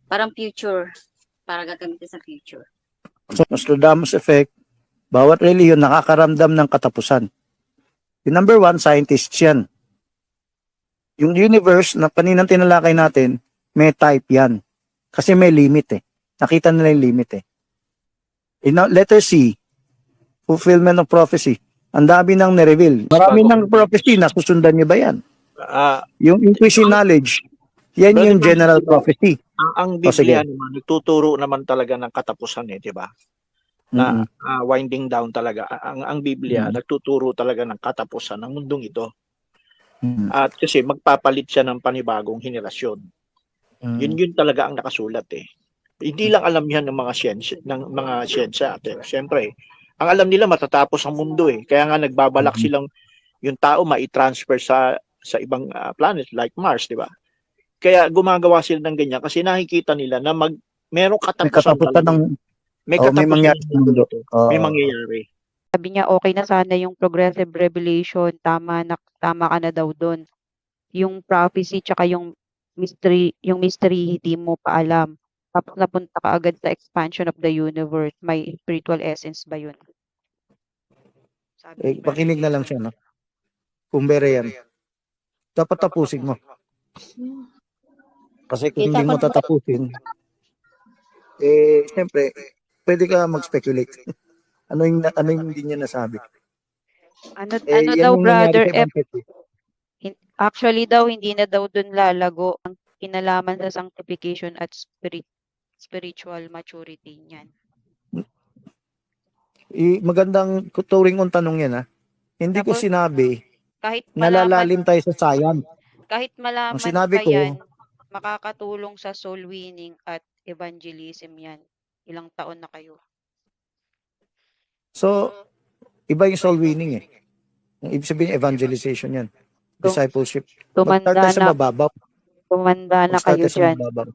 Parang future, para gagamitin sa future. So, Nostradamus effect, bawat reliyon nakakaramdam ng katapusan. Yung number 1, scientists yan. Yung universe na kaninang tinalakay natin, may type yan. Kasi may limit Nakita nila yung limit In letter C, fulfillment of prophecy. Ang dami nang nireveal. Marami ng prophecy, nasusundan niyo ba yan? Yung increasing knowledge, yan yung general prophecy. Ang Biblia naman, nagtuturo naman talaga ng katapusan di ba? Na winding down talaga. Ang Biblia, nagtuturo talaga ng katapusan ng mundong ito. At kasi magpapalit siya ng panibagong henerasyon. Yun talaga ang nakasulat Hindi lang alam yan ng mga siyensya. Siyempre, ang alam nila matatapos ang mundo Kaya nga nagbabalak silang yung tao maitransfer sa ibang planet like Mars, di ba? Kaya gumagawa sila ng ganyan kasi nakikita nila na merong katapusan talaga. May mangyayari sa mundo. May mangyayari. Sabi niya, okay na sana yung progressive revelation, tama ka na daw doon. Yung prophecy tsaka yung mystery hindi mo pa alam. Tapos napunta ka agad sa expansion of the universe. May spiritual essence ba yun? Pakinig na lang siya, no? Kumbere yan. Dapat tapusin mo. Kasi kung hindi mo tatapusin, siyempre, pwede ka mag-speculate. Ano yung hindi niya nasabi? Ano Yan daw, yung nangyari Brother kay Ma'am F, Petty. actually daw hindi na daw dun lalago ang kinalaman sa sanctification at spiritual maturity niyan. Magandang turing kong tanong yan, ha? Hindi ko Tapos, sinabi kahit malaman, nalalalim tayo sa science. kahit Ang malaman sinabi pa ko, yan, makakatulong sa soul winning at evangelism yan. Ilang taon na kayo. so, iba yung soul winning eh. Ang ibig sabihin, evangelization yan. Discipleship. Mag-start Tumanda tayo sa na, mababaw. tumanda na Mag-start kayo tayo sa dyan. mababaw.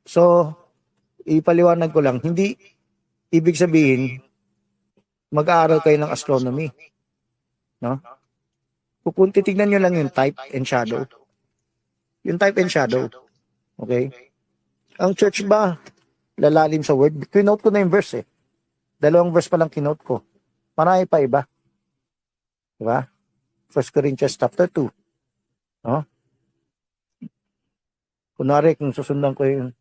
So, ipaliwanag ko lang, hindi ibig sabihin, mag-aaral kayo ng astronomy. No? Kung titignan nyo lang yung type and shadow. Yung type and shadow. Okay? Ang church ba, lalalim sa word? Kinote ko na yung verse eh. 2 verse pa lang kinote ko. Marami pa iba. Diba? 1 Corinthians chapter 2. No? Kunwari, kung susundan ko yung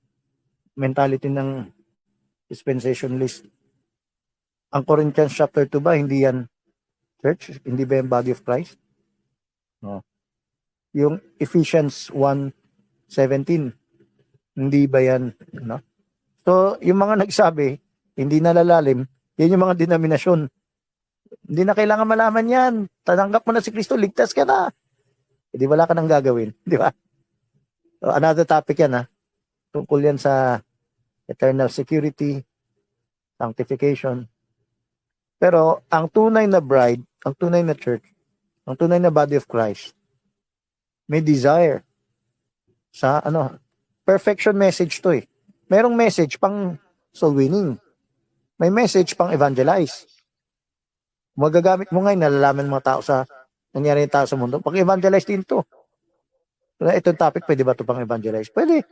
mentality ng dispensationalist, ang Corinthians chapter 2 ba, hindi yan church? Hindi ba yung body of Christ? No. Yung Ephesians 1:17, hindi ba yan? No? So, yung mga nagsabi, hindi nalalalim, yan yung mga denominasyon. Hindi na kailangan malaman yan. Tananggap mo na si Kristo, ligtas ka na. Hindi wala ka nang gagawin. Di ba? So, another topic yan, ha? Tungkol yan sa eternal security, sanctification. Pero, ang tunay na bride, ang tunay na church, ang tunay na body of Christ, may desire sa, perfection message to eh. Merong message pang soul winning. May message pang evangelize. Magagamit mo ngayon, nalalaman mga tao sa nangyari yung tao sa mundo. Pag-evangelize din to. Itong topic, pwede ba ito pang evangelize? Pwede.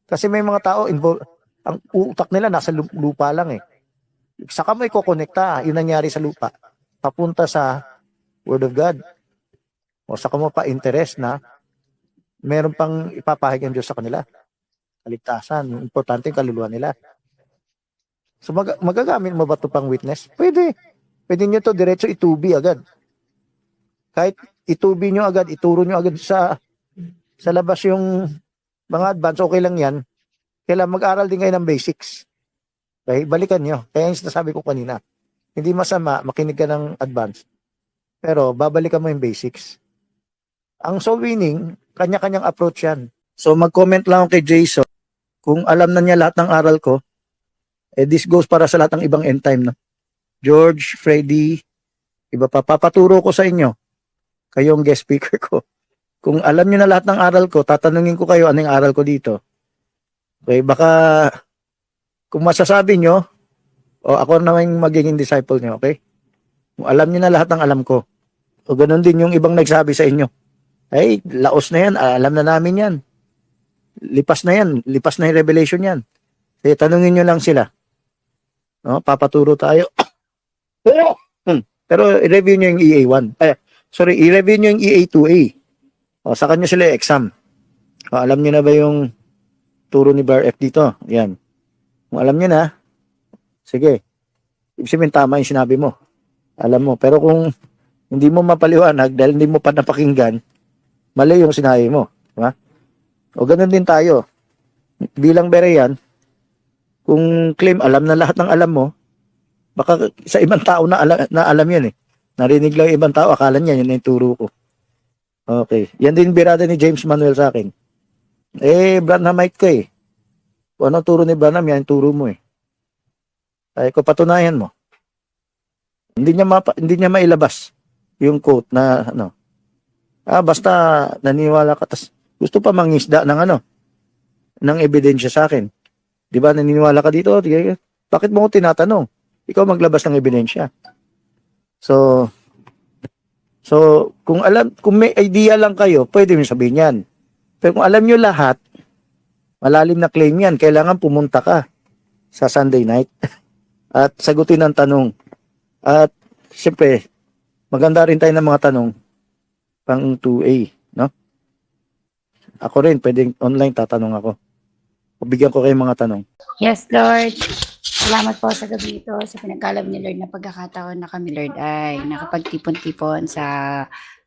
Kasi may mga tao, ang utak nila nasa lupa lang eh. Saka mo ikokonekta, yung nangyari sa lupa, papunta sa Word of God. O saka mo pa interest na meron pang ipapahig ang Diyos sa kanila. Kaligtasan, importante yung kaluluwa nila. So magagamit mo ba ito pang witness? Pwede. Pwede nyo to diretso itubi agad. Kahit itubi nyo agad, ituro nyo agad sa labas yung mga advance, okay lang yan. Kailangan mag-aral din kayo ng basics. Okay? Balikan nyo. Kaya yung sinasabi ko kanina, hindi masama, makinig ka ng advance. Pero babalikan mo yung basics. Ang soul winning, kanya-kanyang approach yan. So mag-comment lang ako kay Jason. Kung alam na niya lahat ng aral ko, this goes para sa lahat ng ibang end time. No? George, Freddy, iba pa, papaturo ko sa inyo. Kayong guest speaker ko. Kung alam niyo na lahat ng aral ko, tatanungin ko kayo anong aral ko dito. Okay, baka kung masasabi nyo, ako naman magiging disciple nyo, okay? Kung alam niyo na lahat ng alam ko. O ganun din yung ibang nagsabi sa inyo. Ay, laos na yan, alam na namin yan. Lipas na yan, lipas na yung revelation yan. Kaya tanungin nyo lang sila. No, papaturo tayo. Pero i-review nyo yung EA1. I-review nyo yung EA2A. O, sa kanya sila exam. O, alam nyo na ba yung turo ni Bar F dito? Yan. Kung alam nyo na, sige. Ibig sabihin tama yung sinabi mo. Alam mo. Pero kung hindi mo mapaliwanag dahil hindi mo pa napakinggan, mali yung sinabi mo. Diba? O ganun din tayo. Bilang Berean, kung claim alam na lahat ng alam mo, baka sa ibang tao na alam yan eh. Narinig lang yung ibang tao, akala niya yun yung turo ko. Okay. Yan din birada ni James Manuel sa akin. Branhamite ko eh. Kung ano turo ni Branham, yan yung turo mo eh. Ay, kung patunayan mo. Hindi niya mailabas yung quote na basta naniniwala ka, tas gusto pa mangisda ng ebidensya sa akin. Di ba, naniniwala ka dito? Bakit mo ko tinatanong? Ikaw maglabas ng ebidensya. So, kung may idea lang kayo, pwede mo sabihin yan. Pero kung alam nyo lahat, malalim na claim yan, kailangan pumunta ka sa Sunday night at sagutin ang tanong. At, siyempre, maganda rin tayo ng mga tanong pang 2A, no? Ako rin, pwedeng online tatanong ako. Bigyan ko kayo mga tanong. Yes, Lord. Salamat po sa gabi ito, sa pinagkalab ni Lord na pagkakataon na kami, Lord, ay nakapagtipon-tipon sa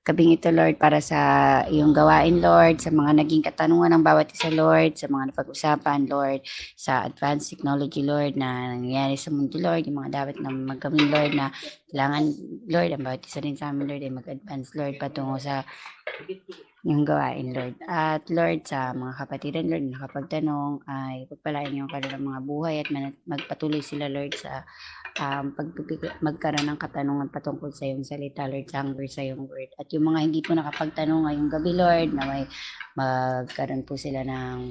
gabing ito, Lord, para sa iyong gawain, Lord, sa mga naging katanungan ng bawat isa, Lord, sa mga napag-usapan, Lord, sa advanced technology, Lord, na nangyayari sa mundo, Lord, yung mga dapat na magawin, Lord, na kailangan, Lord, ang bawat isa rin sa amin, Lord, ay mag-advance, Lord, patungo sa yung gawain, Lord. At Lord, sa mga kapatiran, Lord, na nakapagtanong, ay pagpalain niyo ang kanilang mga buhay at magpatuloy sila, Lord, sa magkaroon ng katanungan patungkol sa iyong salita, Lord, sa hunger sa iyong word. At yung mga hindi po nakapagtanong ngayong gabi, Lord, na may magkaroon po sila ng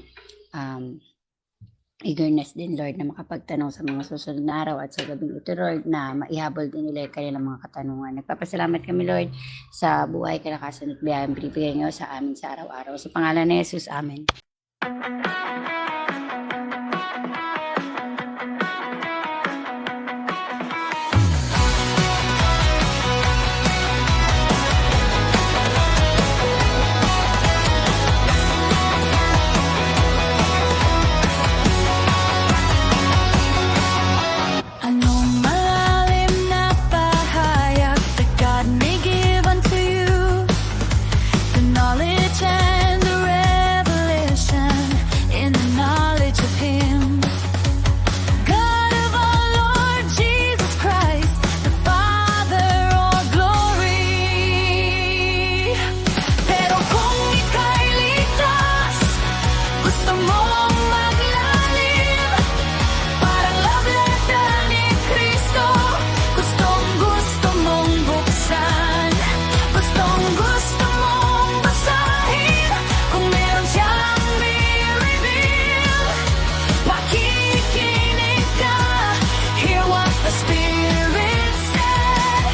eagerness din, Lord, na makapagtanong sa mga susunod na araw at sa gabing ito, Lord, na maihabol din nila yung kanilang mga katanungan. Nagpapasalamat kami, Lord, sa buhay, kalakasan at biyayang binibigay niyo sa amin sa araw-araw. Sa pangalan ni Jesus, Amen. Anong malalim na pahayag that God may give unto you? The knowledge and the revelation in the knowledge of Him. God of our Lord Jesus Christ, the Father of glory. Pero kung ika'y ligtas, gusto mong maglalim, parang love letter ni Cristo, gustong-gusto mong buksan, gustong-gusto mong basahin, kung meron siyang i-reveal, makikinig ka, hear what the Spirit said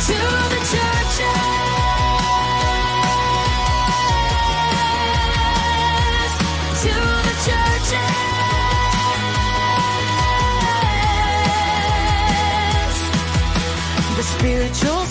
to the churches, to the churches. The spiritual